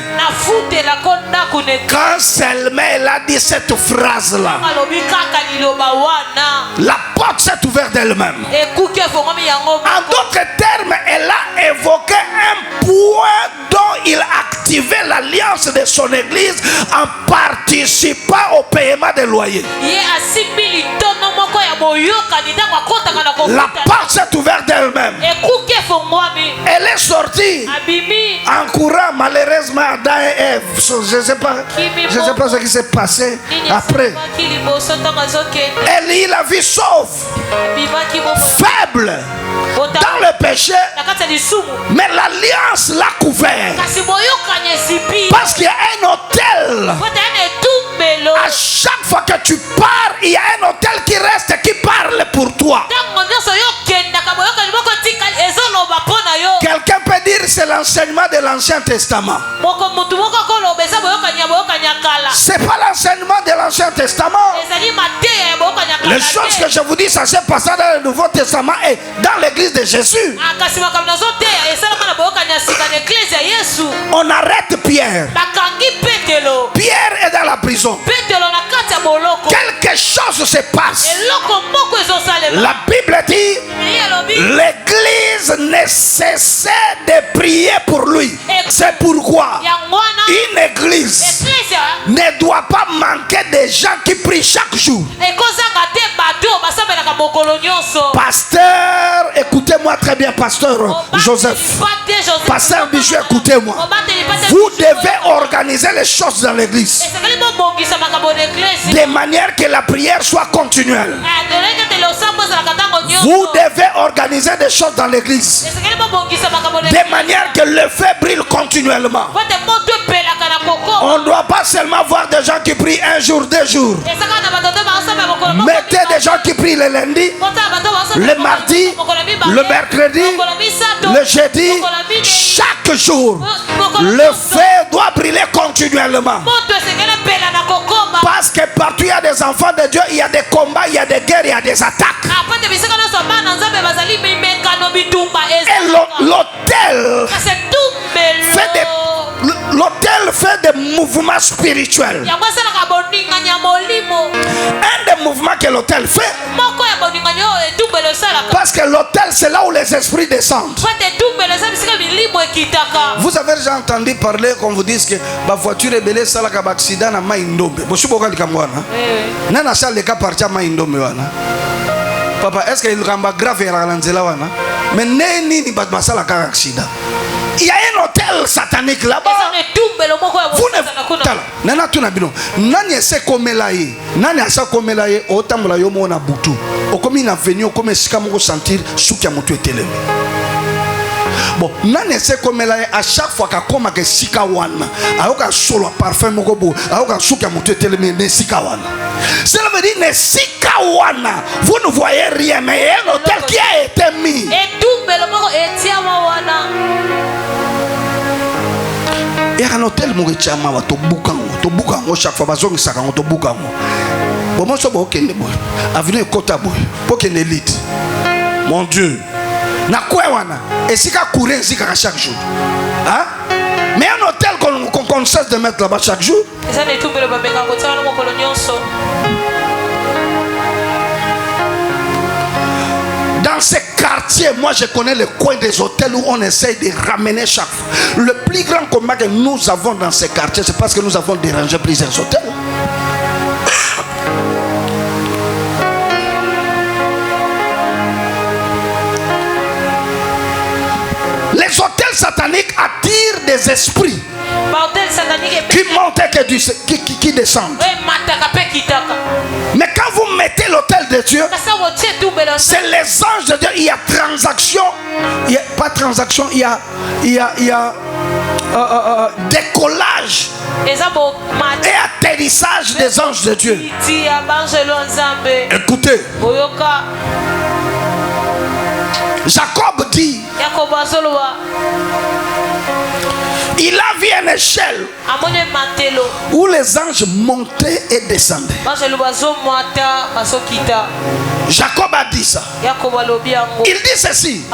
B: Quand seulement elle a dit cette phrase-là, la porte s'est ouverte d'elle-même. En d'autres termes, elle a évoqué un point dont il activait l'alliance de son église en participant au paiement des loyers. La porte s'est ouverte d'elle-même. Elle est sortie en courant malheureusement Adam et Ève. Je ne sais pas ce qui s'est passé après. Elle y la vie sauve, faible, dans dans le péché, mais l'alliance l'a couvert. Parce qu'il y a un autel. À chaque fois que tu pars, il y a un autel qui reste, qui parle pour toi. Quelqu'un peut dire c'est l'enseignement de l'Ancien Testament. C'est pas l'enseignement de l'Ancien Testament. Les choses que je vous dis, ça s'est passé dans le Nouveau Testament et dans l'église de Jésus. On arrête Pierre. Pierre est dans la prison. Quelque chose se passe. La Bible dit l'église ne cessait de prier pour lui. C'est pourquoi une église ne doit pas manquer de gens qui prient chaque jour. Pasteur, écoutez-moi très bien, pasteur Joseph. Pasteur Bijou, écoutez-moi. Vous devez organiser les choses dans l'église de manière que la prière soit continuelle. Vous devez organiser des choses dans l'église de manière que le feu brille continuellement. On ne doit pas seulement voir des gens qui prient un jour, 2 jours. Mettez des gens qui prient le lundi, le mardi, le mercredi, le jeudi, chaque jour. Le feu doit briller continuellement. Parce que partout il y a des enfants de Dieu, il y a des combats, il y a des guerres, il y a des attaques. Et l'autel fait des mouvements spirituels. Un des mouvements que l'autel fait, parce que l'autel c'est là où les esprits descendent. Vous avez déjà entendu parler qu'on vous dise que la voiture est belée, ça la accident na maindombe. Papa, est-ce qu'il y a un grave mais ni accident. Il y a un hôtel satanique là-bas. Vous ne nana tu nabino nani ese komelaye nani asa komelaye otambola yo mona butu okomi na venir okomi sika moko sentir souki ya moto etelemi. Bon, nani ese komelaye à chaque fois ka koma ke sika wana ayoka solo parfum moko bo ayoka souki ya moto etelemi ne sika wana. Cela veut dire ne sika wana vous ne voyez rien mais il y a un hôtel qui a été mis. Et tumbelo moko etiama wana. Il y a un hôtel qui a été chaque fois bazongi saka to bukango. Bon moi so ba okende boy. Avenue Kota boy. Pour que l'élite. Mon Dieu. Na quoi wana? Et si ka courir zika chaque jour. Hein? Mais un hôtel qu'on cesse de mettre là-bas chaque jour. Dans ces quartiers, moi je connais le coin des hôtels où on essaye de ramener chaque fois. Le plus grand combat que nous avons dans ces quartiers, c'est parce que nous avons dérangé plusieurs hôtels. Les hôtels sataniques attirent des esprits qui montent et qui descendent. Mais quand vous mettez l'autel de Dieu, c'est les anges de Dieu. Il y a transaction, il y a pas transaction, il y a décollage et atterrissage des anges de Dieu. Écoutez, Jacob dit, il a vu une échelle où les anges montaient et descendaient. Jacob a dit ça. Il dit ceci.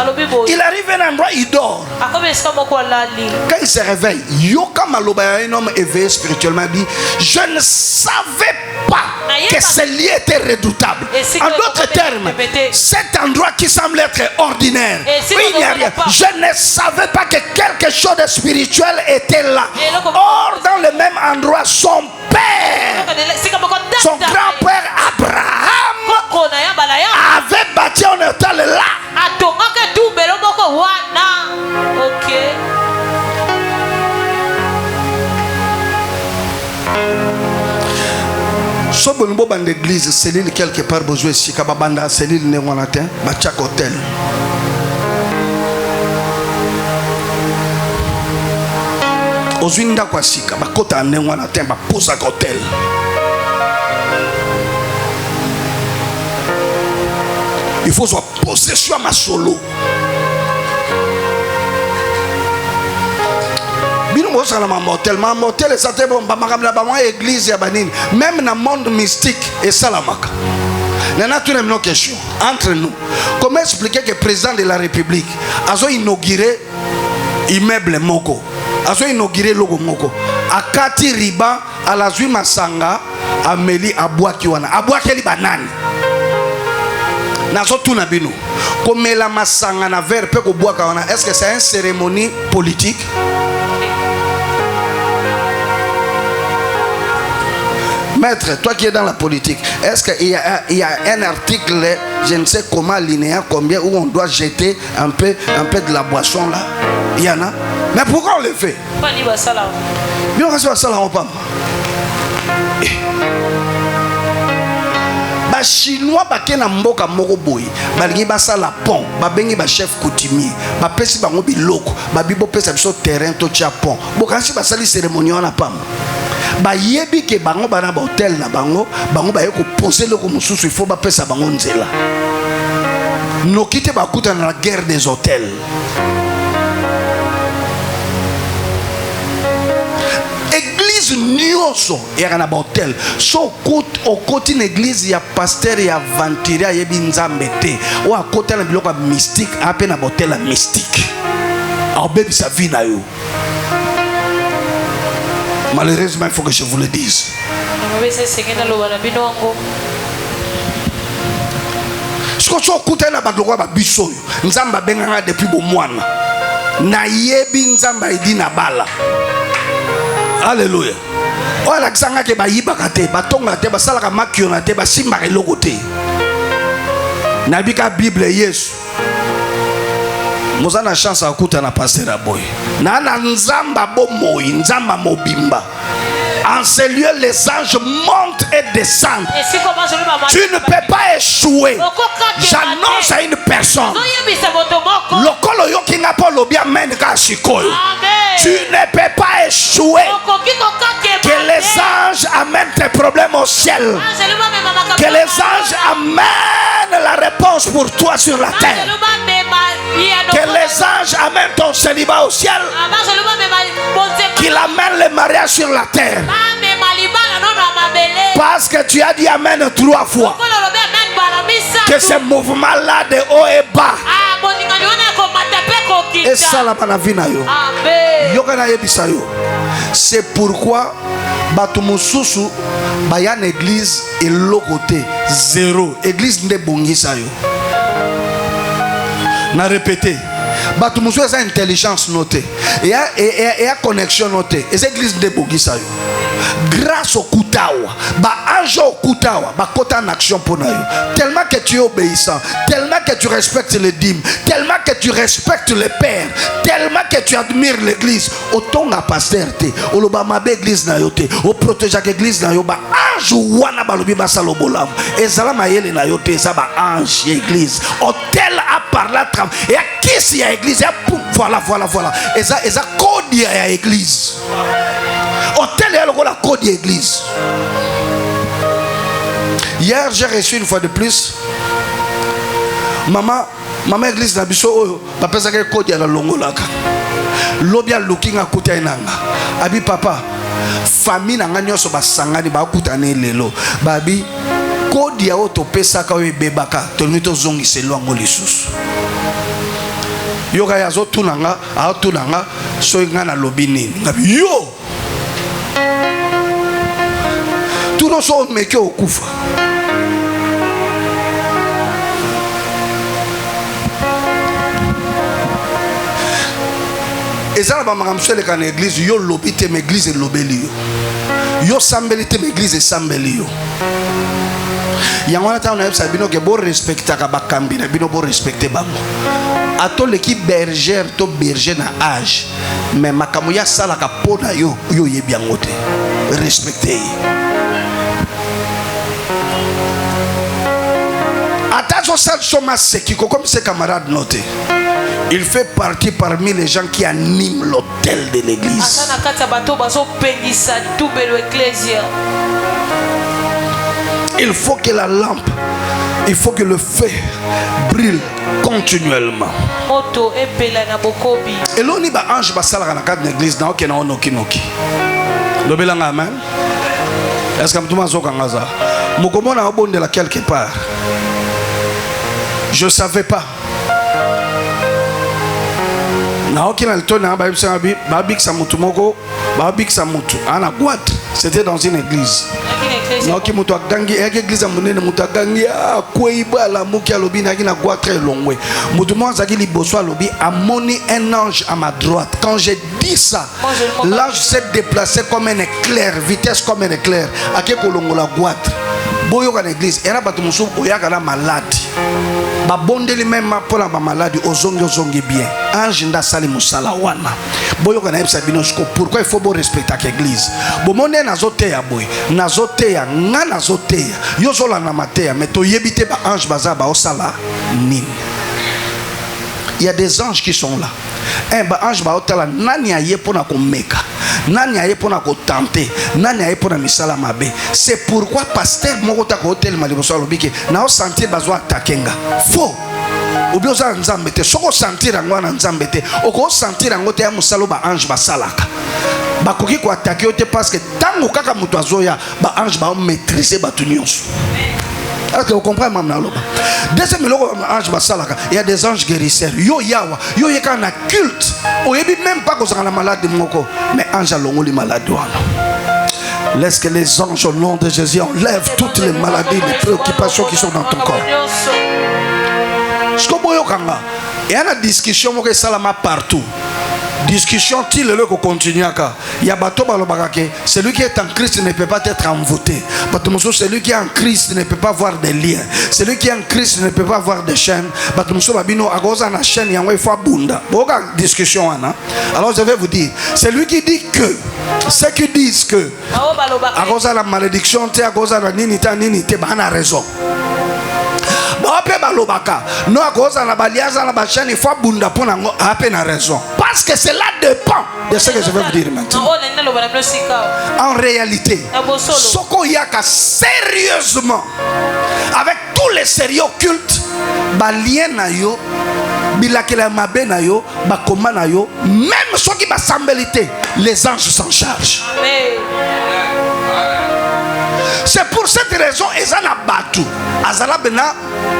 B: Il arrive à un endroit, il dort. Quand il se réveille, Yoka Maloba, un homme éveillé spirituellement, dit: je ne savais pas que ce lieu était redoutable. En d'autres termes, cet endroit qui semble être ordinaire, il n'y a rien. Je ne savais pas que quelque chose de spirituel était là. Or, dans le même endroit, son père, son grand-père Abraham, avait bâti un hôtel là. Si vous avez une église, cellule quelque part, besoin de cellule néo-latin, hôtel. Ozwinda kwa sika bakota ndengwa na temba posa hotel. Il faut soit possession ma solo. Ma motel ça te bon ba église ya banine même dans le monde mystique et salamaka. Nana tu n'as une question entre nous. Comment expliquer que le président de la République a inauguré immeuble moko, a inauguré logo moko, a kati riba à la zui masanga ameli abwaki wana abwaki li banani nazo tuna bino comme la masanga na verre pe ko bwaka wana. Est-ce que c'est une cérémonie politique? Maître, toi qui es dans la politique, est-ce qu'il y a un article, je ne sais comment, linéaire, combien, où on doit jeter un peu de la boisson là? Il y en a. Mais pourquoi on le fait? Les Chinois qui sont mboka moko boy, balingi basala pont, babengi ba chef coutumier, ba pesi bango biloko, ba bibo pesa biso terrain to tia pont. Bokansi basali cérémonie wana pam. Ba yebi ke bango bana ba hôtel na bango ba yeko poser loko mususu il faut ba pesa bango nzela. No kite ba kuta na la guerre des hôtels. Église nyonso era na hôtel. So au côté une église ya pasteur ya aventuré ya yebi nzambe te. O a côté na biloko mystique, a pe na hôtel mystique. A bebi sa vie na yo. Malheureusement, il faut que je vous le dise. Ce que tu as écouté là, Nzamba benganga depuis bon mois. Na yebi Nzamba idi na bala. Alléluia. O la xanga ke ba yibaka te, ba tonga te, ba salaka makiona te, ba simba eloko te. Na bika Bible Yesu. Mozana chance à kuta na pasteur boy. Na nzamba bomoi, nzamba mobimba. En ce lieu, les anges montent et descendent. Tu ne peux pas échouer. J'annonce à une personne. Tu ne peux pas échouer. Que les anges amènent tes problèmes au ciel. Que les anges amènent la réponse pour toi sur la terre. Que les anges amènent ton célibat au ciel. Qu'il amène le mariage sur la terre. Parce que tu as dit amen 3 fois. Que ce mouvement-là de haut et bas. Et ça la banavina yo. C'est pourquoi Batumususu bayan église et lokoté zéro. Église ne bongisa yo. Na répété. Batumususu a intelligence notée. Et a connexion notée. Et cette église ne bongisa yo. Grâce au Koutawa, ange au Koutawa, kota en action pour nous. Tellement que tu es obéissant, tellement que tu respectes les dîmes, tellement que tu respectes les pères, tellement que tu admires l'église. Autant la pasteur, au lobama l'église na yote, au protéger l'église na yoba, ange wana balobi basalobolam. Et zala mayele na yote, ça ba ange l'église. Hôtel a parlé et à qui si y a église, voilà. Et ça code y a église. Hôtel est la code de l'église. Hier, j'ai reçu une fois de plus. Maman église na biso papa ça que code ya la longolaka. Lobia looking à côté nanga. Abi papa, famille nanga nyoso basangani ba kutane lelo. Babi code ya auto pesa ka we bebaka. Tonito zongi selo ngo lisusu. Yoga ya zo tunanga, a tunanga so ngana lobini. Ngabi yo tout le monde me au koufa. Et ça, va m'amener à l'église. Yo lobité l'église et lobeli. Yo sambelité l'église et sambeli. Yangwana ta on a sabino que bon respecter kabakambi na bino bon respecter bango. Ato l'équipe bergère to berger na âge. Mais makamuya sala ka pona yo yebi angote. Respecter. Attention ça choma seki comme ses camarades noté. Il fait partie parmi les gens qui animent l'autel de l'église. Il faut que la lampe, il faut que le feu brille continuellement. Et l'on y va ange basala dans la l'église na ok na onoki noki. Lobelanga amen. Est-ce que tout le monde a Mokomo na obonde la quelque part. Je savais pas. C'était dans une église. Un ange à ma droite. Quand j'ai dit ça, l'ange s'est déplacé comme un éclair, vitesse comme un éclair. Boyo ka l'église era batu musu oyaka na malade ba bondeli même pour la maladie ozongi bien ange nda sali musala wana boyo ka na ebisa bino sko pourquoi il faut bon respecter l'église bo monde na zote ya boy na zote ya nga na zote ya yo zola na matea mais to yebite ba ange baza ba osala nini. Il y a des anges qui sont là. Un ange ba otala nani aye pona ko meka. Nani aye pona ko tenter. Nani aye pona misala mabe. C'est pourquoi pasteur moko ta ko hotel maliboso lobike na o sentir bazwa takenga. Faux. Obi oza nzambe te soko sentir ngwa na nzambe te. Oko sentir ngote ya musalo ba ange ba salaka. Ba koki ko attaquer ote parce que tango kaka muto azoya ba ange ba maîtriser batu nyonso. Est-ce que vous comprenez maintenant? Deuxième ange basalaka, il y a des anges guérisseurs. Yo yawa, yo yeka na culte. On yebi même pas qu'on sera la malade de moko, mais ange longo les malades. Laisse que les anges au nom de Jésus enlèvent toutes les maladies, les préoccupations qui sont dans ton corps. Ce que vous voyez, il y a une discussion qui est partout. Discussion til le ko continue aka ya bato balobaka celui qui est en Christ ne peut pas être envoûté. Celui qui est en Christ ne peut pas avoir des liens. Celui qui est en Christ ne peut pas avoir des chaînes. Babino agoza na chaîne yango ifo bunda. Boka discussion ana. Alors je vais vous dire, celui qui dit que ceux qui disent que agoza la malédiction te agoza la nini te bana raison. Non, à cause de la baliaza, la bachane, il faut bunda pour la raison. Parce que cela dépend de ce que je vais vous dire maintenant. En réalité, Soko Yaka sérieusement, avec tous les sérieux occultes, balien na yo, bilakela mabe na yo, bakoma na yo, même ceux qui basambelité, les anges s'en chargent. C'est pour cette raison Ezana Batu Azala Bena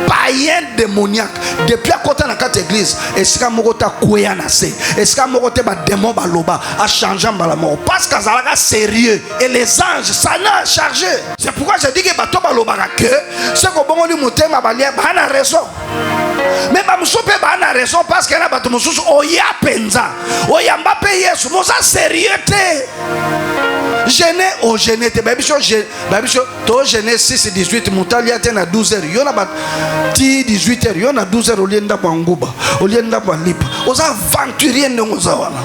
B: païen démoniaque depuis à côté de la église Eska Mogota Kouyanase Eska Mogote ba démon baloba a changé la mort parce qu'Azala sérieux et les anges ça n'a chargé. C'est pourquoi je dis que Bato baloba que ce qu'on bon lui monter ma balière ba na raison. Mais ba musope ba na raison parce que na Bato mususu oya penza oya mbape Yesu moza sérieux te. Gêné au gêné te babicho to gêné 6-18 mutalia tena 12h yona ba ti 18h yona 12h olienda banguba olienda balipa oza aventurier ngoza wana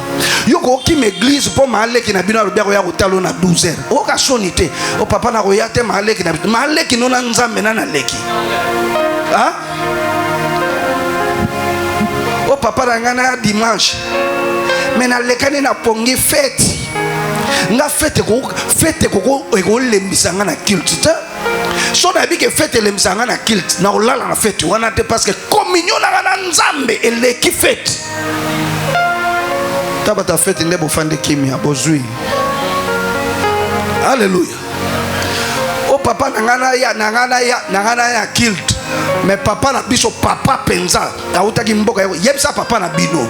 B: yoko ki m'église pour maleki na bino robia ya kotalo na 12h o ka sonité o papa na roya te maleki na maleki nona nzambe na leki hein o papa na ngana dimanche mais na lekani na pongi fête nga fête koko le misanga na culte so na bi ke fête le misanga na culte na olala na fête wana te parce que communion na nzambe ele ki fête tabata fête ndebo fande kimia bozui. Alléluia. O papa nangana ya culte mais papa na biso papa penza autaki mboka yebisa papa na bino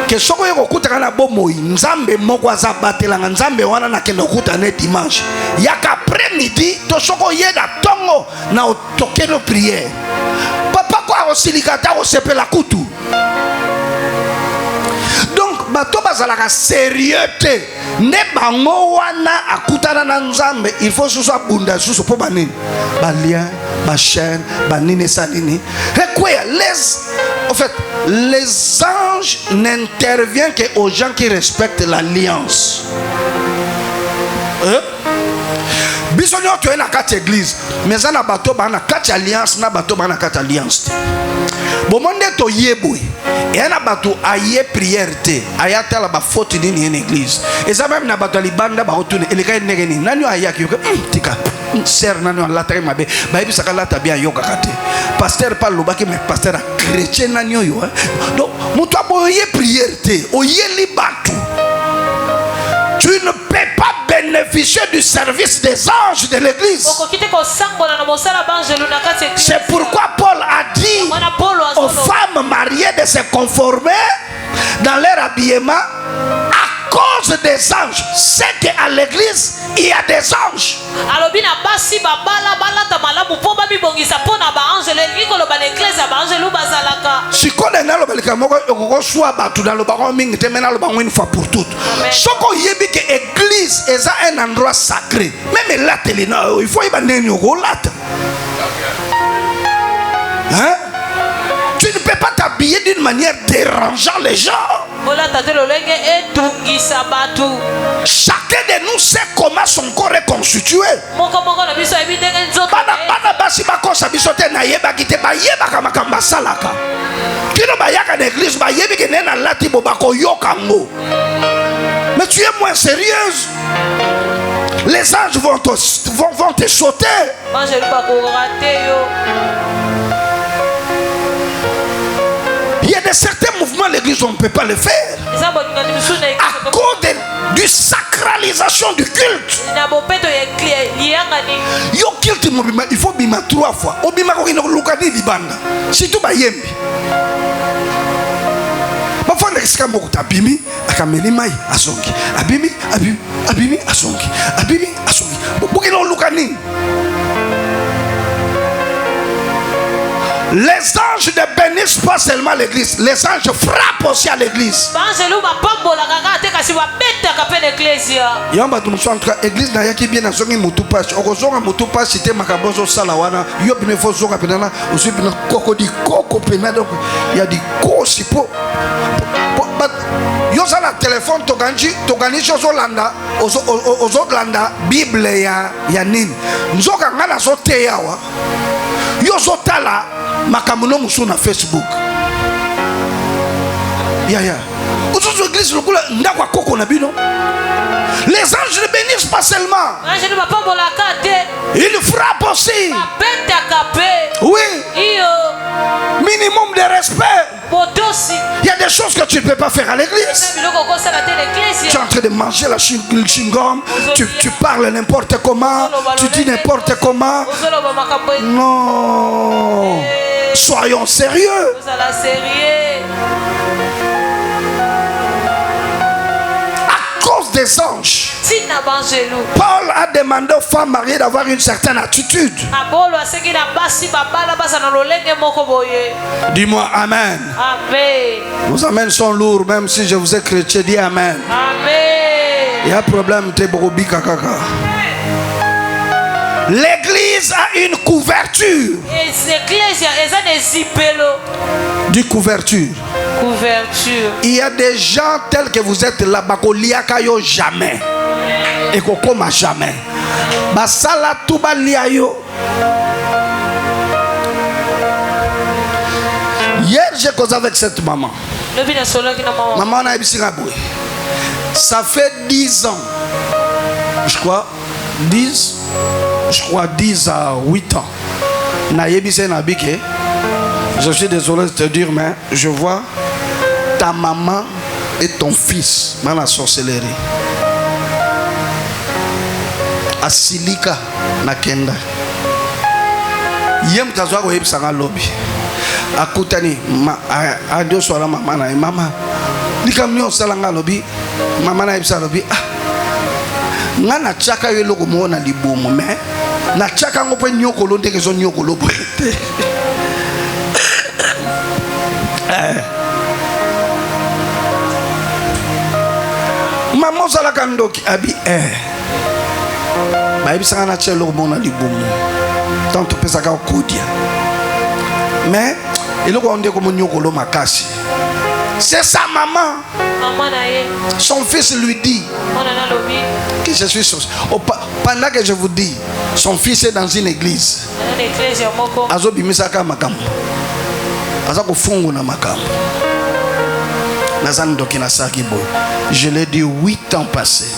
B: que soko yeko kutaka na bomoi nzambe moko aza batelanga nzambe wana na kendo kuta ne dimanche yaka après midi to soko yeda tongo na otokelo prière papa ko osilikata ko sepela kutu. Donc bato bazalaka sérieux te ne bango wana akutana na nzambe il faut suso abunda suso po banini balia ba chaîne banini sanini et quoi les anges n'interviennent que aux gens qui respectent l'alliance. Bisonyo tu es na kati église, mais ça na bateau ba na kati alliance na bateau ba na kati alliance. Bon monde to yeboui. Et na bateau aye prière te, ayata la ba faute ni en église. Et ça même na bateau libanda ba retourner et les gars negeni. Nani ayaki tika. Sœur nani la très mabe. Ba ebi sakala ta bien yoka kate. Pasteur parle lobaki mais pasteur chrétien nani yo. Donc muto aboye prière te, oye li bateau. Tu ne peux pas bénéficier du service des anges de l'église. C'est pourquoi Paul a dit aux femmes mariées de se conformer dans leur habillement à cause des anges. C'est qu'à l'église, il y a des anges. Si on est dans le soit dans le baron ming te mena le baron une fois pour toutes. Ce qu'on y est que l'église est un endroit sacré. Même là il faut y bander hein? Tu ne peux pas t'habiller d'une manière dérangeant les gens. Chacun de nous sait comment son corps est constitué. Mais tu es moins sérieuse. Les anges vont te sauter. Il y a de certains mouvements l'église on ne peut pas le faire à cause de sacralisation du culte. Yo culte il faut bima 3 fois. Obima ko ino lukani libanda. Surtout ba yembi. Ba fond exka moko tabimi akameli mai asongi. Abimi asongi. Abimi asongi. Bukino lukani. Les anges ne bénissent pas seulement l'église, les anges frappent aussi à l'église. Yamba tu msontra église na yaki bien azongi mutupashi okozonga mutupashi te makabozo sala wana yo bine fo zonga penana osi bine koko di koko penado ya di kosi po yo sala téléphone togani jozolanda ozolanda bible ya nini nzoka ngana so te yawa yo zotala makamuno musu na Facebook ya uzuzu église lokula ndakwa koko na bino. Les anges ne bénissent pas seulement, ils frappent aussi. Oui, minimum de respect. Il y a des choses que tu ne peux pas faire à l'église. Tu es en train de manger la chewing-gum, tu parles n'importe comment, tu dis n'importe comment. Non, soyons sérieux. Des anges. Paul a demandé aux femmes mariées d'avoir une certaine attitude. Dis-moi amen. Vos amens sont lourds, même si je vous ai chrétien, dis amen. Il y a un problème, l'église a une couverture. Du couverture. Il y a des gens tels que vous êtes là, bakoliakayo jamais. Et kokoma jamais. Basala tuba liayo. Hier j'ai causé avec cette maman. Maman on a ça fait 10 ans. Je crois 10 à 8 ans. Je suis désolé de te dire, mais je vois ta maman et ton fils dans la sorcellerie. À Silika, Nakenda. Yem Tazwa Web Sanga Lobby. À Koutani, à deux soirs, maman et maman. Nikamio Salanga Lobby, maman et Salobi. Nga na chaka yo loko mo na libomo mais na chaka ngo pe nyoko lo ndeke zo nyoko lo bote maman sala kandoki abi ba ibisa na chelo mo na libomo tanto pesa ka kodia mais eloko ndeko mo nyoko lo makasi C'est sa maman. Son fils lui dit que je suis sorcier. Pendant que je vous dis, son fils est dans une église. Azobimisaka makam. Azako fungu na makam. Nazan dokina saki boy. Je l'ai dit 8 ans passés.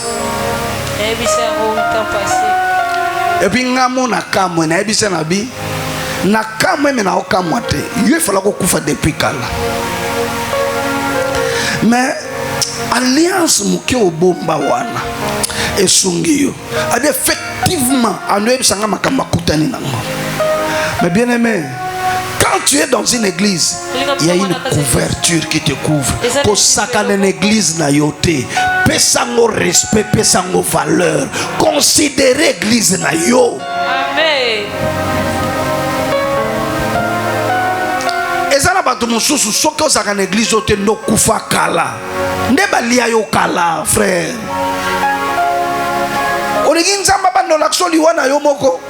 B: Et puis ngamo na kamwe na ebisa na bi na kamwe me na okamwate. Yo fala ko kufa depuis kala. Mais alliance muke obomba wana esungiyo. Ade effectivement anoye bisanga makamba kutani nango. Mais bien aimé, quand tu es dans une église, il y a une couverture qui te couvre. Pour ça qu'à une église na yote, pesango respect, pesango valeur. Considérez l'église na yo. Amen. Ezala batu mususu soki ozaka na église yote no kufa kala. Nde balia yo kala, frère. Olingi nzamba bando laksoli wana yo moko.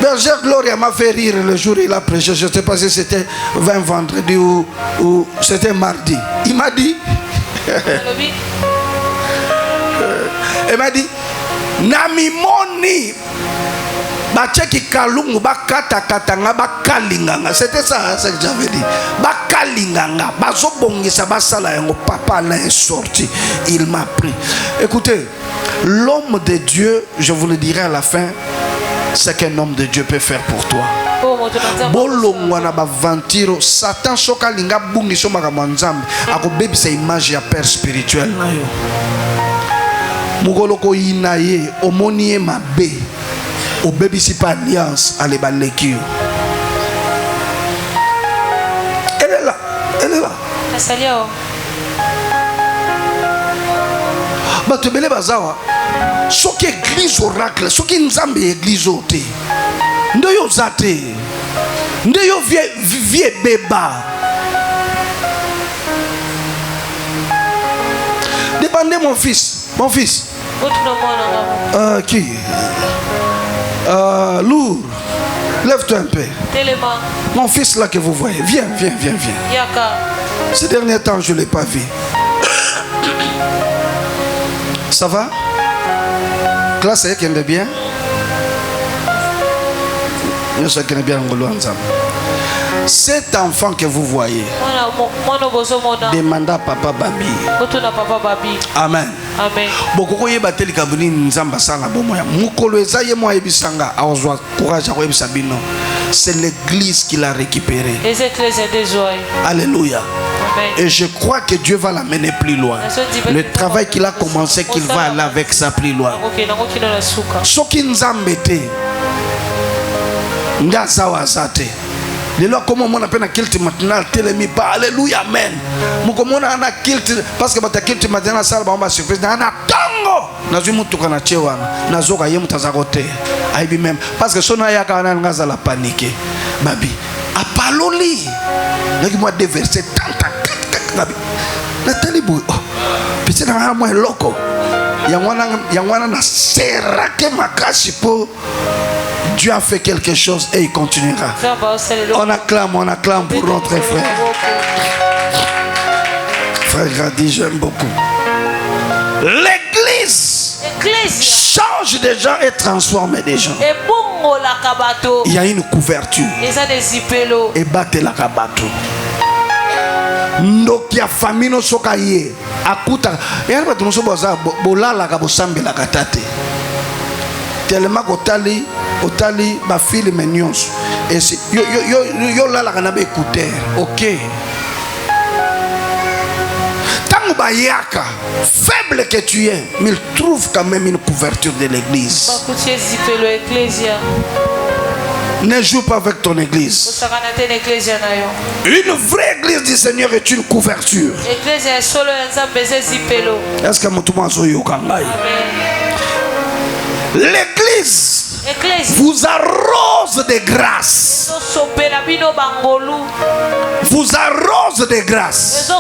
B: Berger Gloria m'a fait rire le jour où il a prêché. Je ne sais pas si c'était 20 vendredi ou c'était mardi. Il m'a dit Namimoni Bacheki kalungu bakata katanga bakalinganga. C'était ça ce que j'avais dit. Bakalinganga bazobongisa basala yango papa là est sorti. Il m'a pris. Écoutez, l'homme de Dieu, je vous le dirai à la fin, ce qu'un homme de Dieu peut faire pour toi. Bolongwana bavantiro Satan soka linga bungi somaka manzambe akobebisa image ya père spirituel na yo. Mugoloko inaye omoniye mabe obebisi pa alliance ale baleki yo. Elle est là, elle est là. Asalio. Bato bele bazawa. Soki église oracle, soki nzambe église ote. Ndo yo zate. Ndo yo vie beba. Dépendez mon fils. Mon fils. Qui? Lourd. Lève-toi un peu. Mon fils là que vous voyez. Viens. Ces derniers temps, je ne l'ai pas vu. Ça va? Classe est qu'il bien? Cet enfant que vous voyez demanda papa Babi. Amen. Beaucoup de bateli kabuni nzamba sanga bomoya. Mukolo ezaye mo ebisanga awzwa courage ko ebisabino. C'est l'église qui l'a récupéré. Alléluia. Et je crois que Dieu va l'amener plus loin. Le travail qu'il a commencé, qu'il va aller avec ça plus loin. Soki nzambete ngazawa zate. Lelo comment on appelle un culte matinal telemi ba alléluia amen. Mukomona ana culte parce que bata culte matinal sala ba on surprise na tango. Nazu mutuka na chewana. Nazoka ye mutazakote. Aibi même parce que sona yaka na ngaza la paniquer. Babi apaloli. Naki moi déverser tanta babi. Na talibu. Piti na moi loko. Yangwana na serake makasi po. Dieu a fait quelque chose et il continuera. On acclame pour notre frère. Frère Grady, j'aime beaucoup. L'église change des gens et transforme des gens. Il y a une couverture. Et batte la kabato. Ndokia famino sokaye. Akuta. Et elle va te montrer bola la kabosambe la katate. Tellement otali ba fille mignon et yo là la kana ba écouter OK tango ba yaka faible que tu es mais il trouve quand même une couverture de l'église. Ne joue pas avec ton église. Une vraie église du Seigneur est une couverture. Est-ce que mutumo azoyo kangai? L'église vous arrose de grâce. Vous arrose de grâce.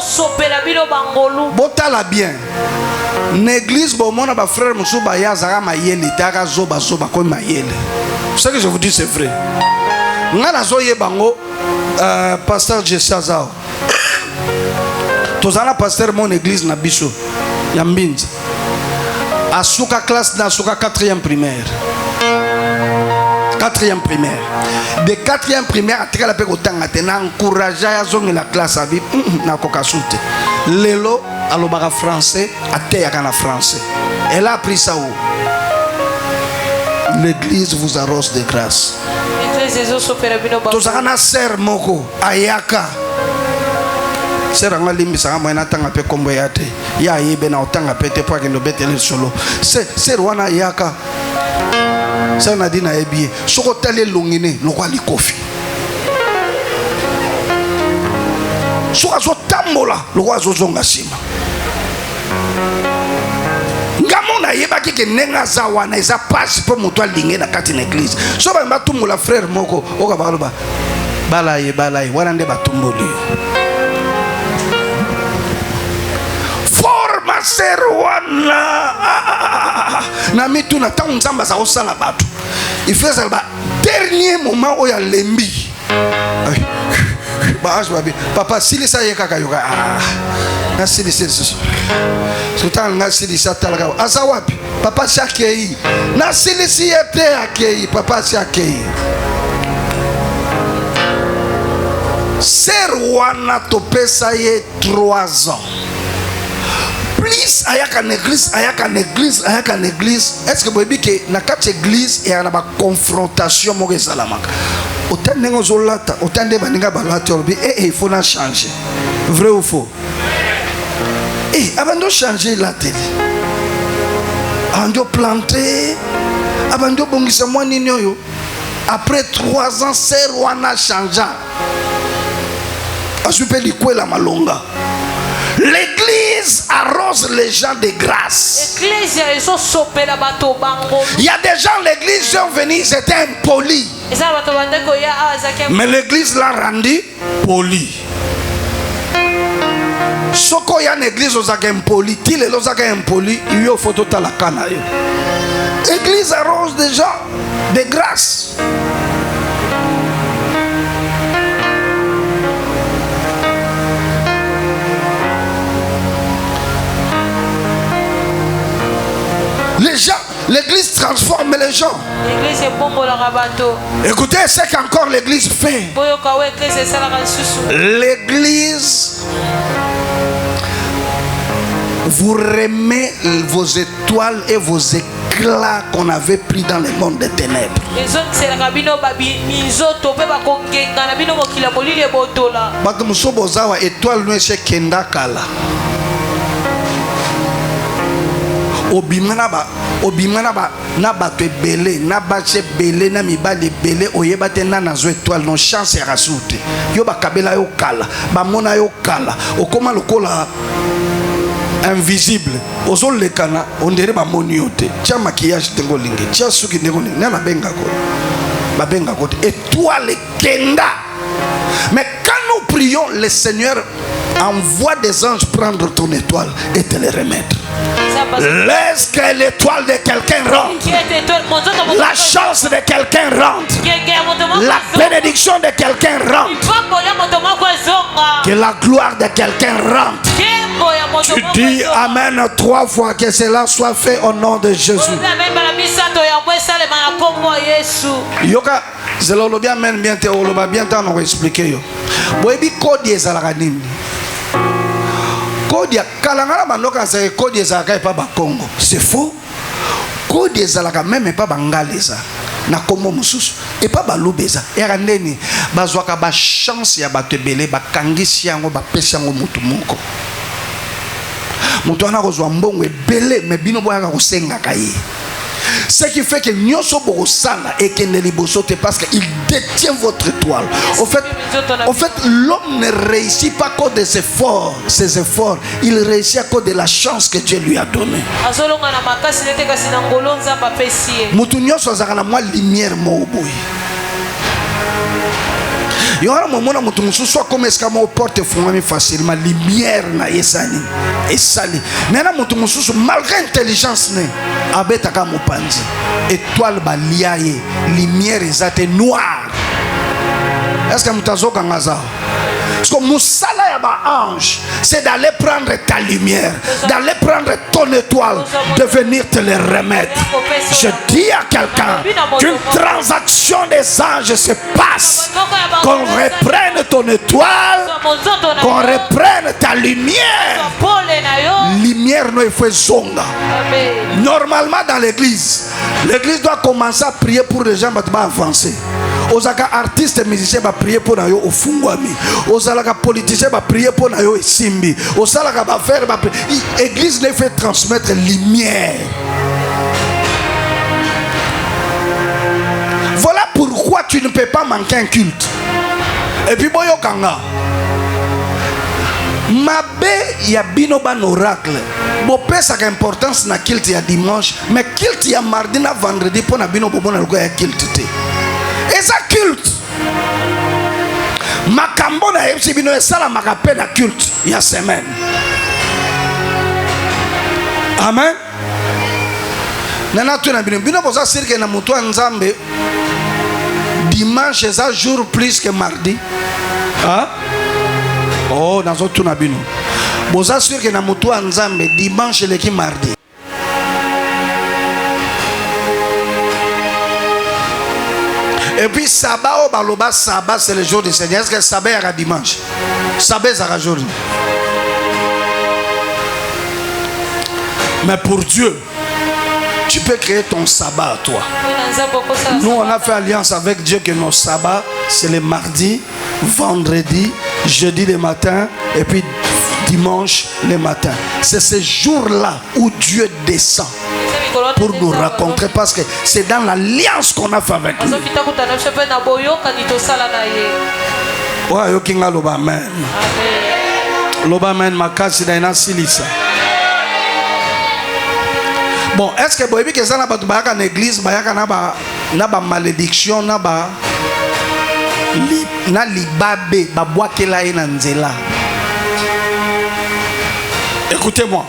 B: Botala bien. L'église, bon, mon frère, mon soubaya, zara mayele, taga zoba zoba comme mayele. Ce que je vous dis, c'est vrai. Ngana zoye bango, pasteur Jessazao. tozala pasteur mon église na biso ya Mbinzi asuka classe na asuka 4e primaire. 4e primaire. De 4e primaire atika la pe kotanga te na encourager ya zongi la classe abi na kokasute. Lelo alobaka français ateyaka na français. Elle a appris ça où? L'église vous arrose de grâce. Tozaka na sœur moko ayaka. Sœur anga limbisa mwana tanga pe kombo yate. Ya yebe na otanga pete po akendo betele solo. Sœur wana ayaka. Ça n'a dit na ebié soko tale longine lokwa likofi soka zo tambola lokwa zo zonga sima ngamona yebaki ke nenga za wana eza passe po moto alinge na kati na église so ba matumula frère moko oka baloba balaye wana nde batumboli formateur wana na mitu na tangu nzamba za osala batu il fait ça dernier moment où il y a lembi papa sili sa yeka kayoka na sili sultan na sili sa talaka asa wapi papa shakei na sili si ete akei papa shakei ser wana topesa ye 3 ans plus ayaka en église est-ce que vous voyez que na quatre église et na ba confrontation mo ke salamaka autant nengo zolata autant de baninga balata il faut na changer vrai ou faux avant de changer la télé avant de planter avant de bongisa moi nini yo après 3 ans c'est wana changea asupe likwela malonga. L'église arrose les gens de grâce. Il y a des gens, l'église sont venus, ils étaient impolis. Mais l'église l'a rendu poli. Soko ya l'église aux impoli, til les aux impoli, il y a photo à la cana. L'église arrose des gens de grâce. Les gens, l'église transforme les gens. Écoutez ce qu'encore l'église fait. L'église vous remet vos étoiles et vos éclats qu'on avait pris dans le monde des ténèbres. Obimana ba na bato ebele na bache belé na mibale belé oyeba te na nazo étoile non chance ya rasute yo bakabela yo kala ba mona yo kala okoma lokola invisible ozolekana ondere ba moni yote tia maquillage tengo linge tia suki ndeko na benga ko étoile kenda. Mais quand nous prions, le Seigneur envoie des anges prendre ton étoile et te les remettre. Laisse que l'étoile de quelqu'un rentre, la chance de quelqu'un rentre, la bénédiction de quelqu'un rentre, que la gloire de quelqu'un rentre. Tu dis Amen 3 fois, que cela soit fait au nom de Jésus. Yoka, c'est le bien men bien te oloba bien tant on va expliquer yo. Boyebi code ezalaka nini? Code ya kalangala manoka c'est code ezalaka pas ba Congo. C'est faux. Code ezalaka même pas bangaleza. Na komo mususu et pas balubeza. Era ndeni bazwaka ba chance ya bato ebele bakangisi yango ba pesa yango mutu moko. Mutu ana kozwa mbongo ebele mais bino boyaka kosenga kaye. Ce qui fait que Nyoso Borosana et que Nelibosote parce qu'il détient votre étoile. Au fait, l'homme ne réussit pas à cause de ses efforts. Il réussit à cause de la chance que Dieu lui a donnée. Mutu Nyoso azakana moi lumière moboy. Il y a un moment où tu soit comme escamot porte fondamentalement facilement lumière na yesani et sali. Maintenant tu mususu malgré intelligence ne abetaka mopanzi étoile baliaye lumière ezate noire. Est-ce que mutazoka ngaza Parce que Moussala Yaba ange, c'est d'aller prendre ta lumière, d'aller prendre ton étoile, de venir te les remettre. Je dis à quelqu'un qu'une transaction des anges se passe. Qu'on reprenne ton étoile, qu'on reprenne ta lumière. Lumière, il faut zonga. Normalement, dans l'église doit commencer à prier pour les gens qui vont avancer. Osaka artiste musicien va prier pour nayo ofungwami. Osaka politicien va prier pour nayo esimbi. Osaka va faire l'église ne fait transmettre lumière. Voilà pourquoi tu ne peux pas manquer un culte. Et puis boyo kanga. Mabe ya bino ban oracle. Bo pesa ka importance na culte ya dimanche, mais culte ya mardi na vendredi pour na bino bo bona ya culte te. Et ça culte. Makambo na yebisi bino esala makape na culte ya semaine. Amen. Nana tu na bino boza sirke na mutu nzambe dimanche c'est un jour plus que mardi. Hein? Oh, dans un tour na bino. Boza sûr que na mutu nzambe dimanche le ki mardi. Et puis sabbat au baloba sabbat c'est le jour du Seigneur. Est-ce que sabbat est dimanche? Sabbat c'est jour. Mais pour Dieu, tu peux créer ton sabbat à toi. Nous on a fait alliance avec Dieu que nos sabbats c'est le mardi, vendredi, jeudi le matin et puis dimanche le matin. C'est ce jour-là où Dieu descend pour nous rencontrer parce que c'est dans l'alliance qu'on a fait avec lui. Ouais, yokinga loba amen. Loba amen makasi na ina silisa. Bon, est-ce que boyebi que ça na batu bayaka na église bayaka na ba malédiction na ba na libabe babwakela ina nzela. Écoutez-moi.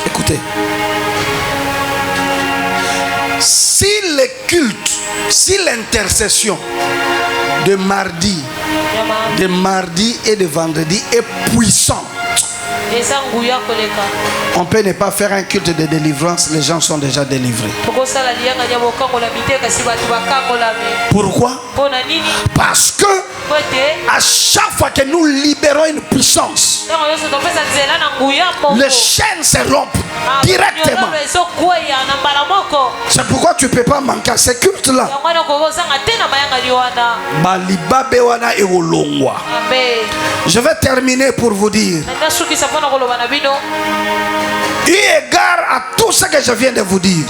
B: Écoutez. Si le culte, si l'intercession de mardi et de vendredi est puissante, on peut ne pas faire un culte de délivrance, les gens sont déjà délivrés. Pourquoi? Parce que à chaque fois que nous libérons une puissance, les chaînes se rompent directement. C'est pourquoi tu ne peux pas manquer à ce culte-là. Je vais terminer pour vous dire, eu égard à tout ce que je viens de vous dire,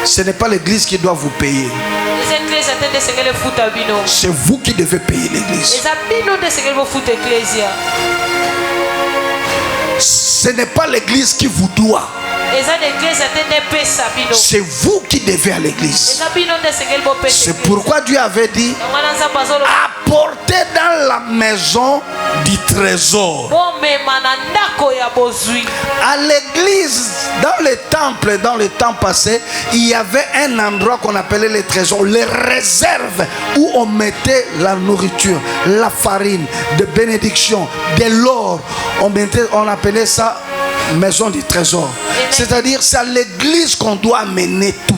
B: ce n'est pas l'église qui doit vous payer. C'est vous qui devez payer l'église. Ce n'est pas l'église qui vous doit. C'est vous qui devez à l'église. C'est pourquoi Dieu avait dit apportez dans la maison du trésor. À l'église, dans le temps passé, il y avait un endroit qu'on appelait les trésors, les réserves où on mettait la nourriture, la farine, de bénédiction, de l'or. On appelait ça maison du trésor. C'est-à-dire c'est à l'église qu'on doit amener tout.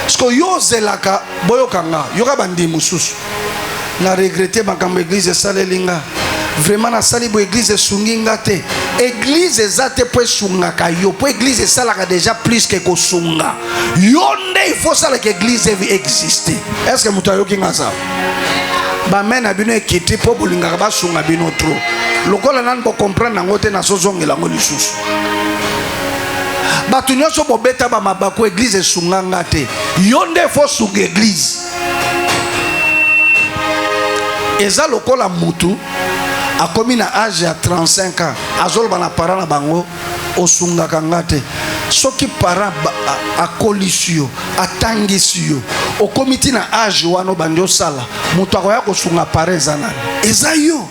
B: Parce que yo zelaka boyokanga yoka bandi mususu na regretter makambo église salelinga vraiment na sali bo église sunginga te église ezate po sungaka yo po église salaka déjà plus que ko sunga yonde il faut ça que église existe. Est-ce que muto yokinga ça ba mena bino ekiti po bolinga ba sunga bino trop lokola nan bo comprendre ngote na sozongela ngo lisusu batu nyonso bobeta ba mabako église sunganga te yonde fo sunga église eza lokola mutu akomi na âge ya 35 ans azoloba na parent na bango osungaka nga te soki parent akolisi yo atangisi yo okomiti na âge wana obandi osala mutu akoya kosunga parent eza nani eza yo.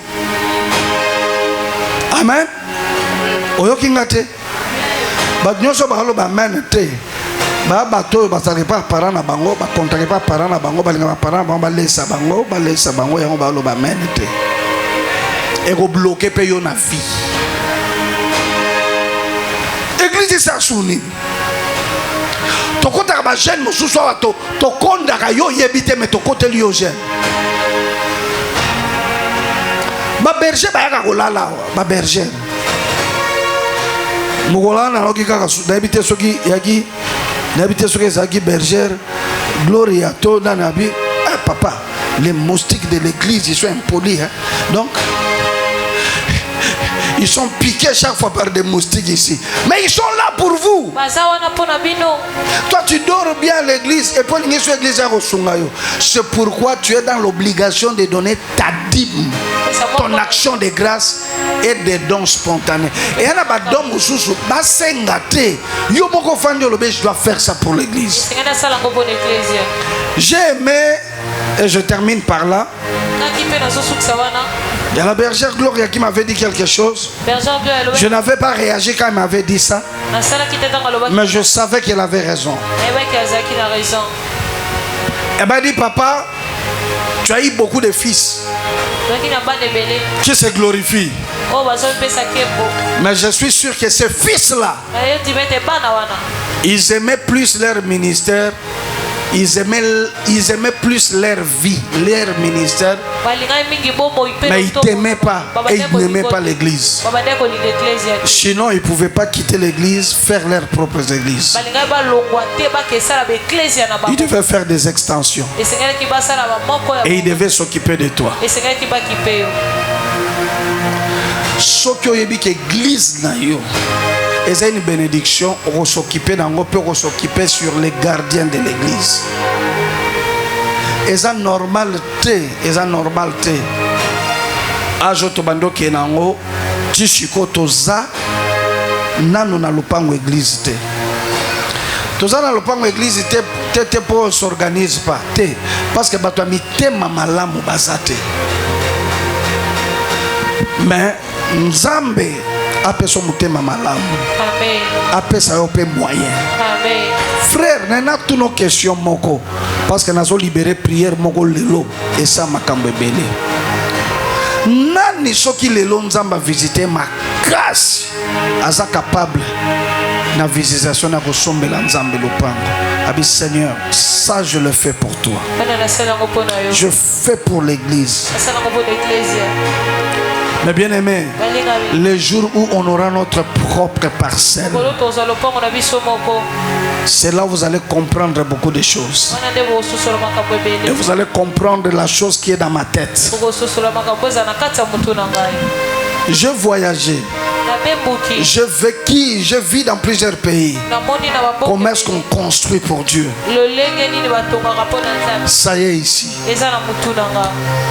B: Amen. Oyoki nga te bato nyonso bakoloba amen te bato bazali pas parents na bango ba contracté pas parents na bango balinga ba parents bango ba laissa bango yango ba lo ba menete et go bloquer pe yo na vie. Église ça souni to kota ba jeune mosusu wa to konda ka yo yebite me to kote li yo jeune ba berger ba yaka kolala ba berger mugolana no kika ka debite soki yaki n'habite sur les agis bergères, Gloria, to nanabi, papa, les moustiques de l'église, ils sont impolis, hein? Donc, ils sont piqués chaque fois par des moustiques ici. Mais ils sont là pour vous. Toi, tu dors bien à l'église et pour l'église, c'est pourquoi tu es dans l'obligation de donner ta dîme, ton action de grâce et des dons spontanés. Et il y a des dons qui je dois faire ça pour l'église. J'ai aimé, et je termine par là. Il y a la bergère Gloria qui m'avait dit quelque chose. Je n'avais pas réagi quand elle m'avait dit ça. Mais je savais qu'elle avait raison. Elle m'a dit, papa, tu as eu beaucoup de fils qui se glorifient. Mais je suis sûr que ces fils-là, ils aimaient plus leur ministère. Ils aimaient plus leur vie, leur ministère, mais ils t'aimaient pas et ils n'aimaient pas l'église. Sinon, ils ne pouvaient pas quitter l'église, faire leurs propres églises. Ils devaient faire des extensions et ils devaient s'occuper de toi. Ce qui est l'église, c'est une bénédiction. On s'occuper sur les gardiens de l'église. Et ça normalité, ajoto bando kenango tishiko toza nano na lupango église te. Toza na lupango église te pour s'organise pas te parce que bato mitema malamu bazate. Mais Nzambe apesa mutema malamu. Amen. Apesa yo pe moyen. Amen. Frère, nena toutes nos questions moko parce que nazo libérer prière moko lelo et ça makambo belé. Nani soki lelo Nzamba visiter ma grâce aza capable na visitation na kosombela Nzambe lupango. Abi Seigneur, ça je le fais pour toi. Je fais pour l'église. Mais bien aimé, le jour où on aura notre propre parcelle, c'est là où vous allez comprendre beaucoup de choses. Et vous allez comprendre la chose qui est dans ma tête. Je voyageais, je vis dans plusieurs pays. Comment est-ce qu'on construit pour Dieu? Ça y est ici.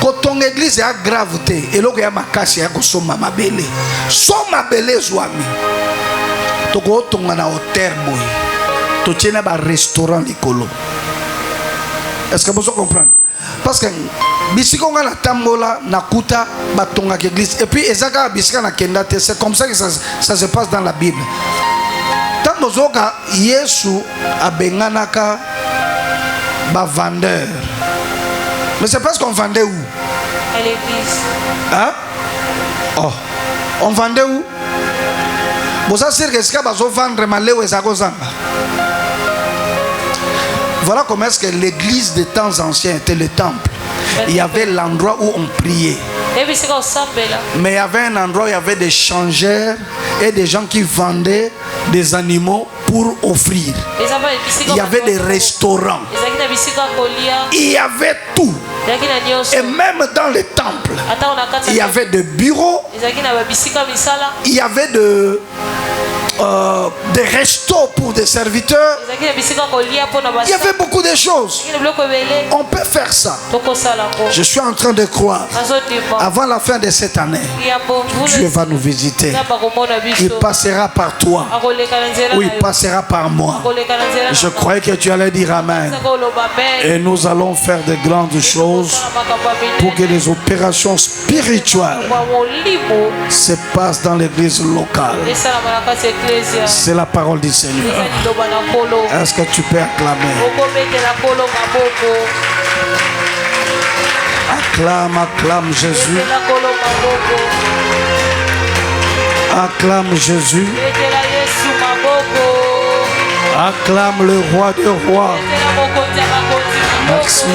B: Quand ton église est à gravité, et là il y a ma casse, il y a ma mabele. Son mabele zouami. Toko tonga na hôtel boy. To tiena ba restaurant likolo. Est-ce que vous comprenez? Parce que bisiko nga na tambola na kuta batonga l'église et puis ezaka bisika na kendate, c'est comme ça que ça se passe dans la Bible. Tant zoka Yesu abenganaka ba vendeur. Mais c'est parce qu'on vendait où? À l'église. Hein? Oh, on vendait où? Vous savez que ce que bazo vendre malé ou ezako zanga. Voilà comment est-ce que l'église des temps anciens était le temple. Il y avait l'endroit où on priait. Mais il y avait un endroit où il y avait des changeurs et des gens qui vendaient des animaux pour offrir. Il y avait des restaurants. Il y avait tout. Et même dans le temple, il y avait des bureaux. Il y avait des restos pour des serviteurs. Il y avait beaucoup de choses. On peut faire ça. Je suis en train de croire. Avant la fin de cette année, Dieu va nous visiter. Il passera par toi. Ou il passera par moi. Je croyais que tu allais dire Amen. Et nous allons faire de grandes choses pour que les opérations spirituelles se passent dans l'église locale. C'est la parole du Seigneur. Est-ce que tu peux acclamer? Acclame, acclame Jésus. Acclame Jésus. Acclame le roi des rois. Merci.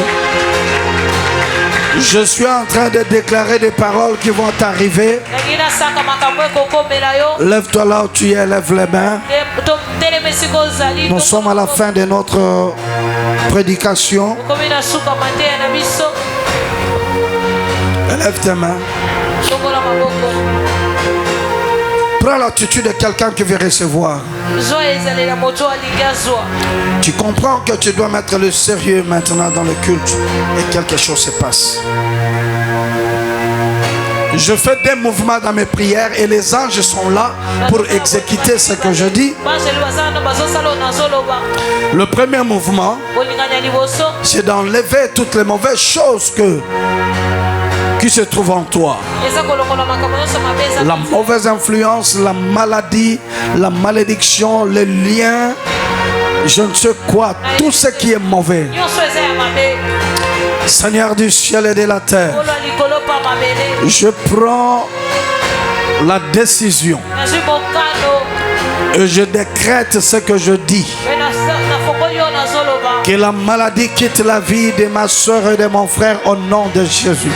B: Je suis en train de déclarer des paroles qui vont t'arriver. Lève-toi là où tu es, lève les mains. Nous sommes à la fin de notre prédication. Lève tes mains. Prends l'attitude de quelqu'un qui veut recevoir. Tu comprends que tu dois mettre le sérieux maintenant dans le culte et quelque chose se passe. Je fais des mouvements dans mes prières et les anges sont là pour exécuter ce que je dis. Le premier mouvement, c'est d'enlever toutes les mauvaises choses qui se trouvent en toi. La mauvaise influence, la maladie, la malédiction, les liens, je ne sais quoi, tout ce qui est mauvais. Seigneur du ciel et de la terre, je prends la décision et je décrète ce que je dis. Que la maladie quitte la vie de ma soeur et de mon frère au nom de Jésus.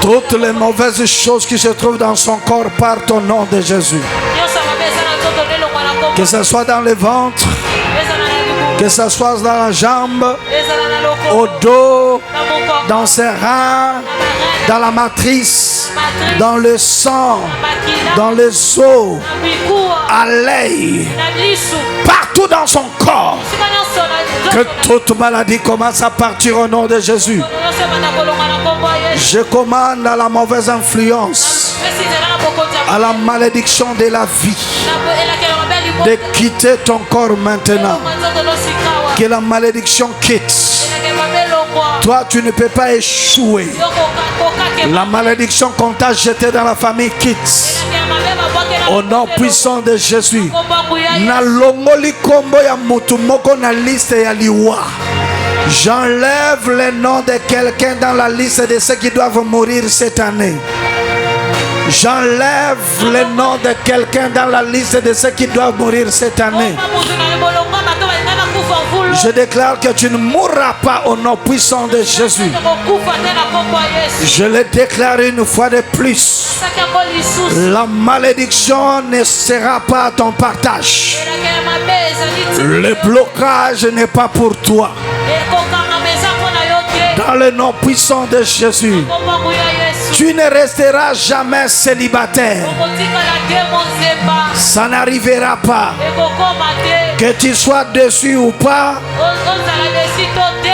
B: Toutes les mauvaises choses qui se trouvent dans son corps partent au nom de Jésus. Que ce soit dans le ventre, que ce soit dans la jambe, au dos, dans ses reins, dans la matrice, dans le sang, dans les os, à l'œil, partout dans son corps. Que toute maladie commence à partir au nom de Jésus. Je commande à la mauvaise influence, à la malédiction de la vie, de quitter ton corps maintenant. Que la malédiction quitte. Toi, tu ne peux pas échouer. La malédiction qu'on t'a jetée dans la famille quitte. Au nom puissant de Jésus. J'enlève le nom de quelqu'un dans la liste de ceux qui doivent mourir cette année. J'enlève le nom de quelqu'un dans la liste de ceux qui doivent mourir cette année. Je déclare que tu ne mourras pas au nom puissant de Jésus. Je le déclare une fois de plus. La malédiction ne sera pas ton partage. Le blocage n'est pas pour toi. Dans le nom puissant de Jésus, tu ne resteras jamais célibataire. Ça n'arrivera pas. Que tu sois dessus ou pas,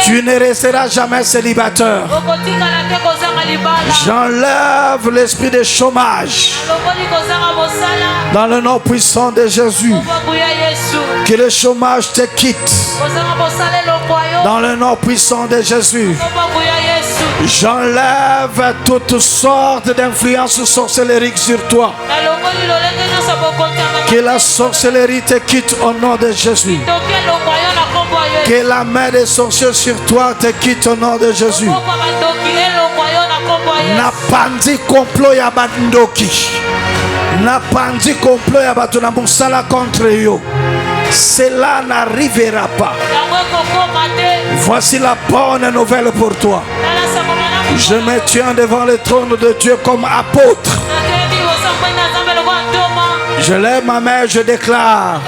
B: tu ne resteras jamais célibataire. J'enlève l'esprit de chômage. Dans le nom puissant de Jésus, que le chômage te quitte. Dans le nom puissant de Jésus, j'enlève toutes sortes d'influences sorcellériques sur toi. Que la sorcellerie te quitte au nom de Jésus. Que la main des sorciers sur toi te quitte au nom de Jésus. Napandi complot ya bandoki. Napandi complot ya bato na musala contre yo. Cela n'arrivera pas. Voici la bonne nouvelle pour toi. Je me tiens devant le trône de Dieu comme apôtre. Je lève ma main, je déclare.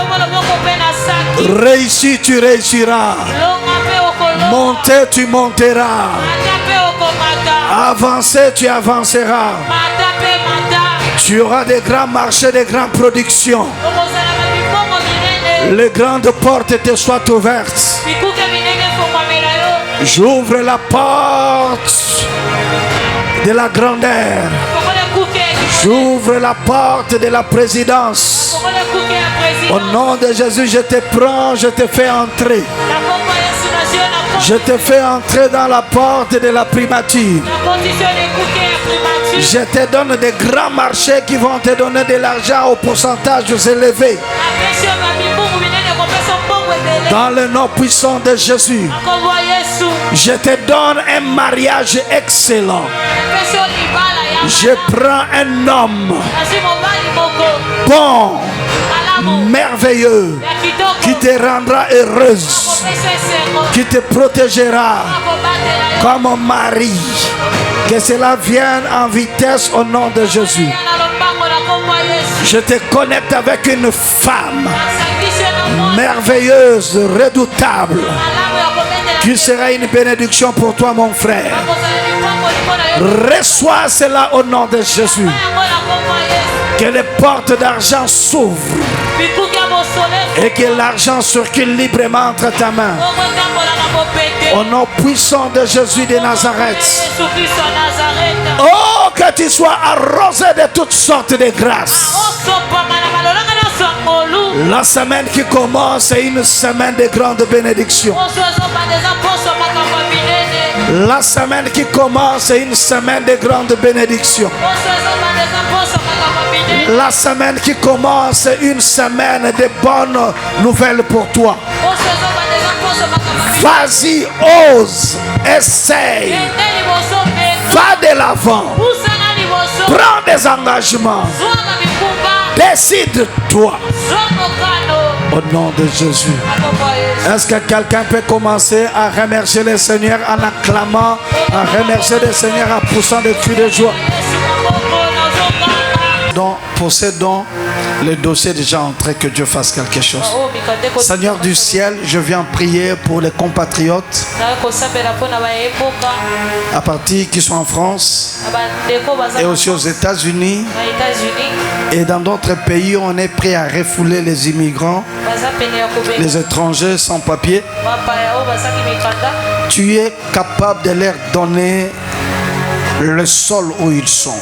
B: Réussis, tu réussiras. Monter, tu monteras. Avancer, tu avanceras. Tu auras des grands marchés, des grandes productions. Les grandes portes te soient ouvertes. J'ouvre la porte de la grandeur. J'ouvre la porte de la présidence. Au nom de Jésus, je te prends, je te fais entrer. Je te fais entrer dans la porte de la primature. Je te donne des grands marchés qui vont te donner de l'argent au pourcentage élevé. Dans le nom puissant de Jésus, je te donne un mariage excellent. Je prends un homme bon, merveilleux, qui te rendra heureuse, qui te protégera comme mari. Que cela vienne en vitesse au nom de Jésus. Je te connecte avec une femme merveilleuse, redoutable, qui sera une bénédiction pour toi, mon frère. Reçois cela au nom de Jésus. Que les portes d'argent s'ouvrent et que l'argent circule librement entre ta main. Au nom puissant de Jésus de Nazareth. Oh, que tu sois arrosé de toutes sortes de grâces. La semaine qui commence est une semaine de grande bénédiction. La semaine qui commence est une semaine de grande bénédiction. La semaine qui commence est une semaine de bonnes nouvelles pour toi. Vas-y, ose, essaye, va de l'avant, prends des engagements, décide-toi. Au nom de Jésus. Est-ce que quelqu'un peut commencer à remercier le Seigneur en acclamant, à remercier le Seigneur en poussant des cris de joie? Donc, pour ces dons, le dossier est déjà entré, que Dieu fasse quelque chose. Seigneur du ciel, je viens prier pour les compatriotes à partir qui sont en France et aussi aux États-Unis et dans d'autres pays. On est prêt à refouler les immigrants, les étrangers sans papier. Tu es capable de leur donner le sol où ils sont.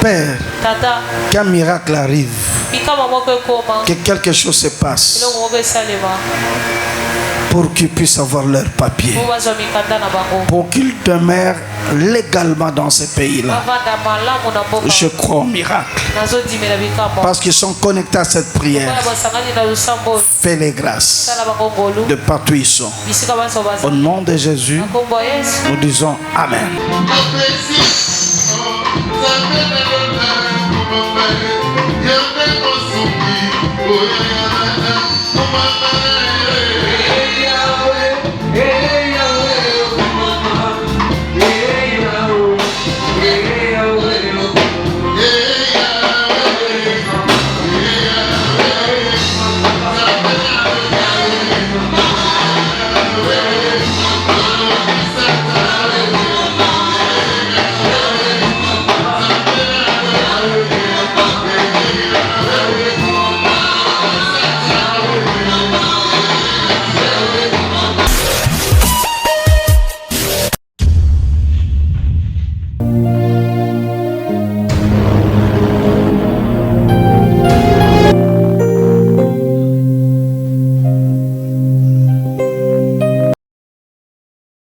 B: Père, qu'un miracle arrive, que quelque chose se passe pour qu'ils puissent avoir leur papier, pour qu'ils demeurent légalement dans ces pays-là. Je crois au miracle parce qu'ils sont connectés à cette prière. Fais les grâces de partout ils sont. Au nom de Jésus, nous disons Amen.
A: Oh,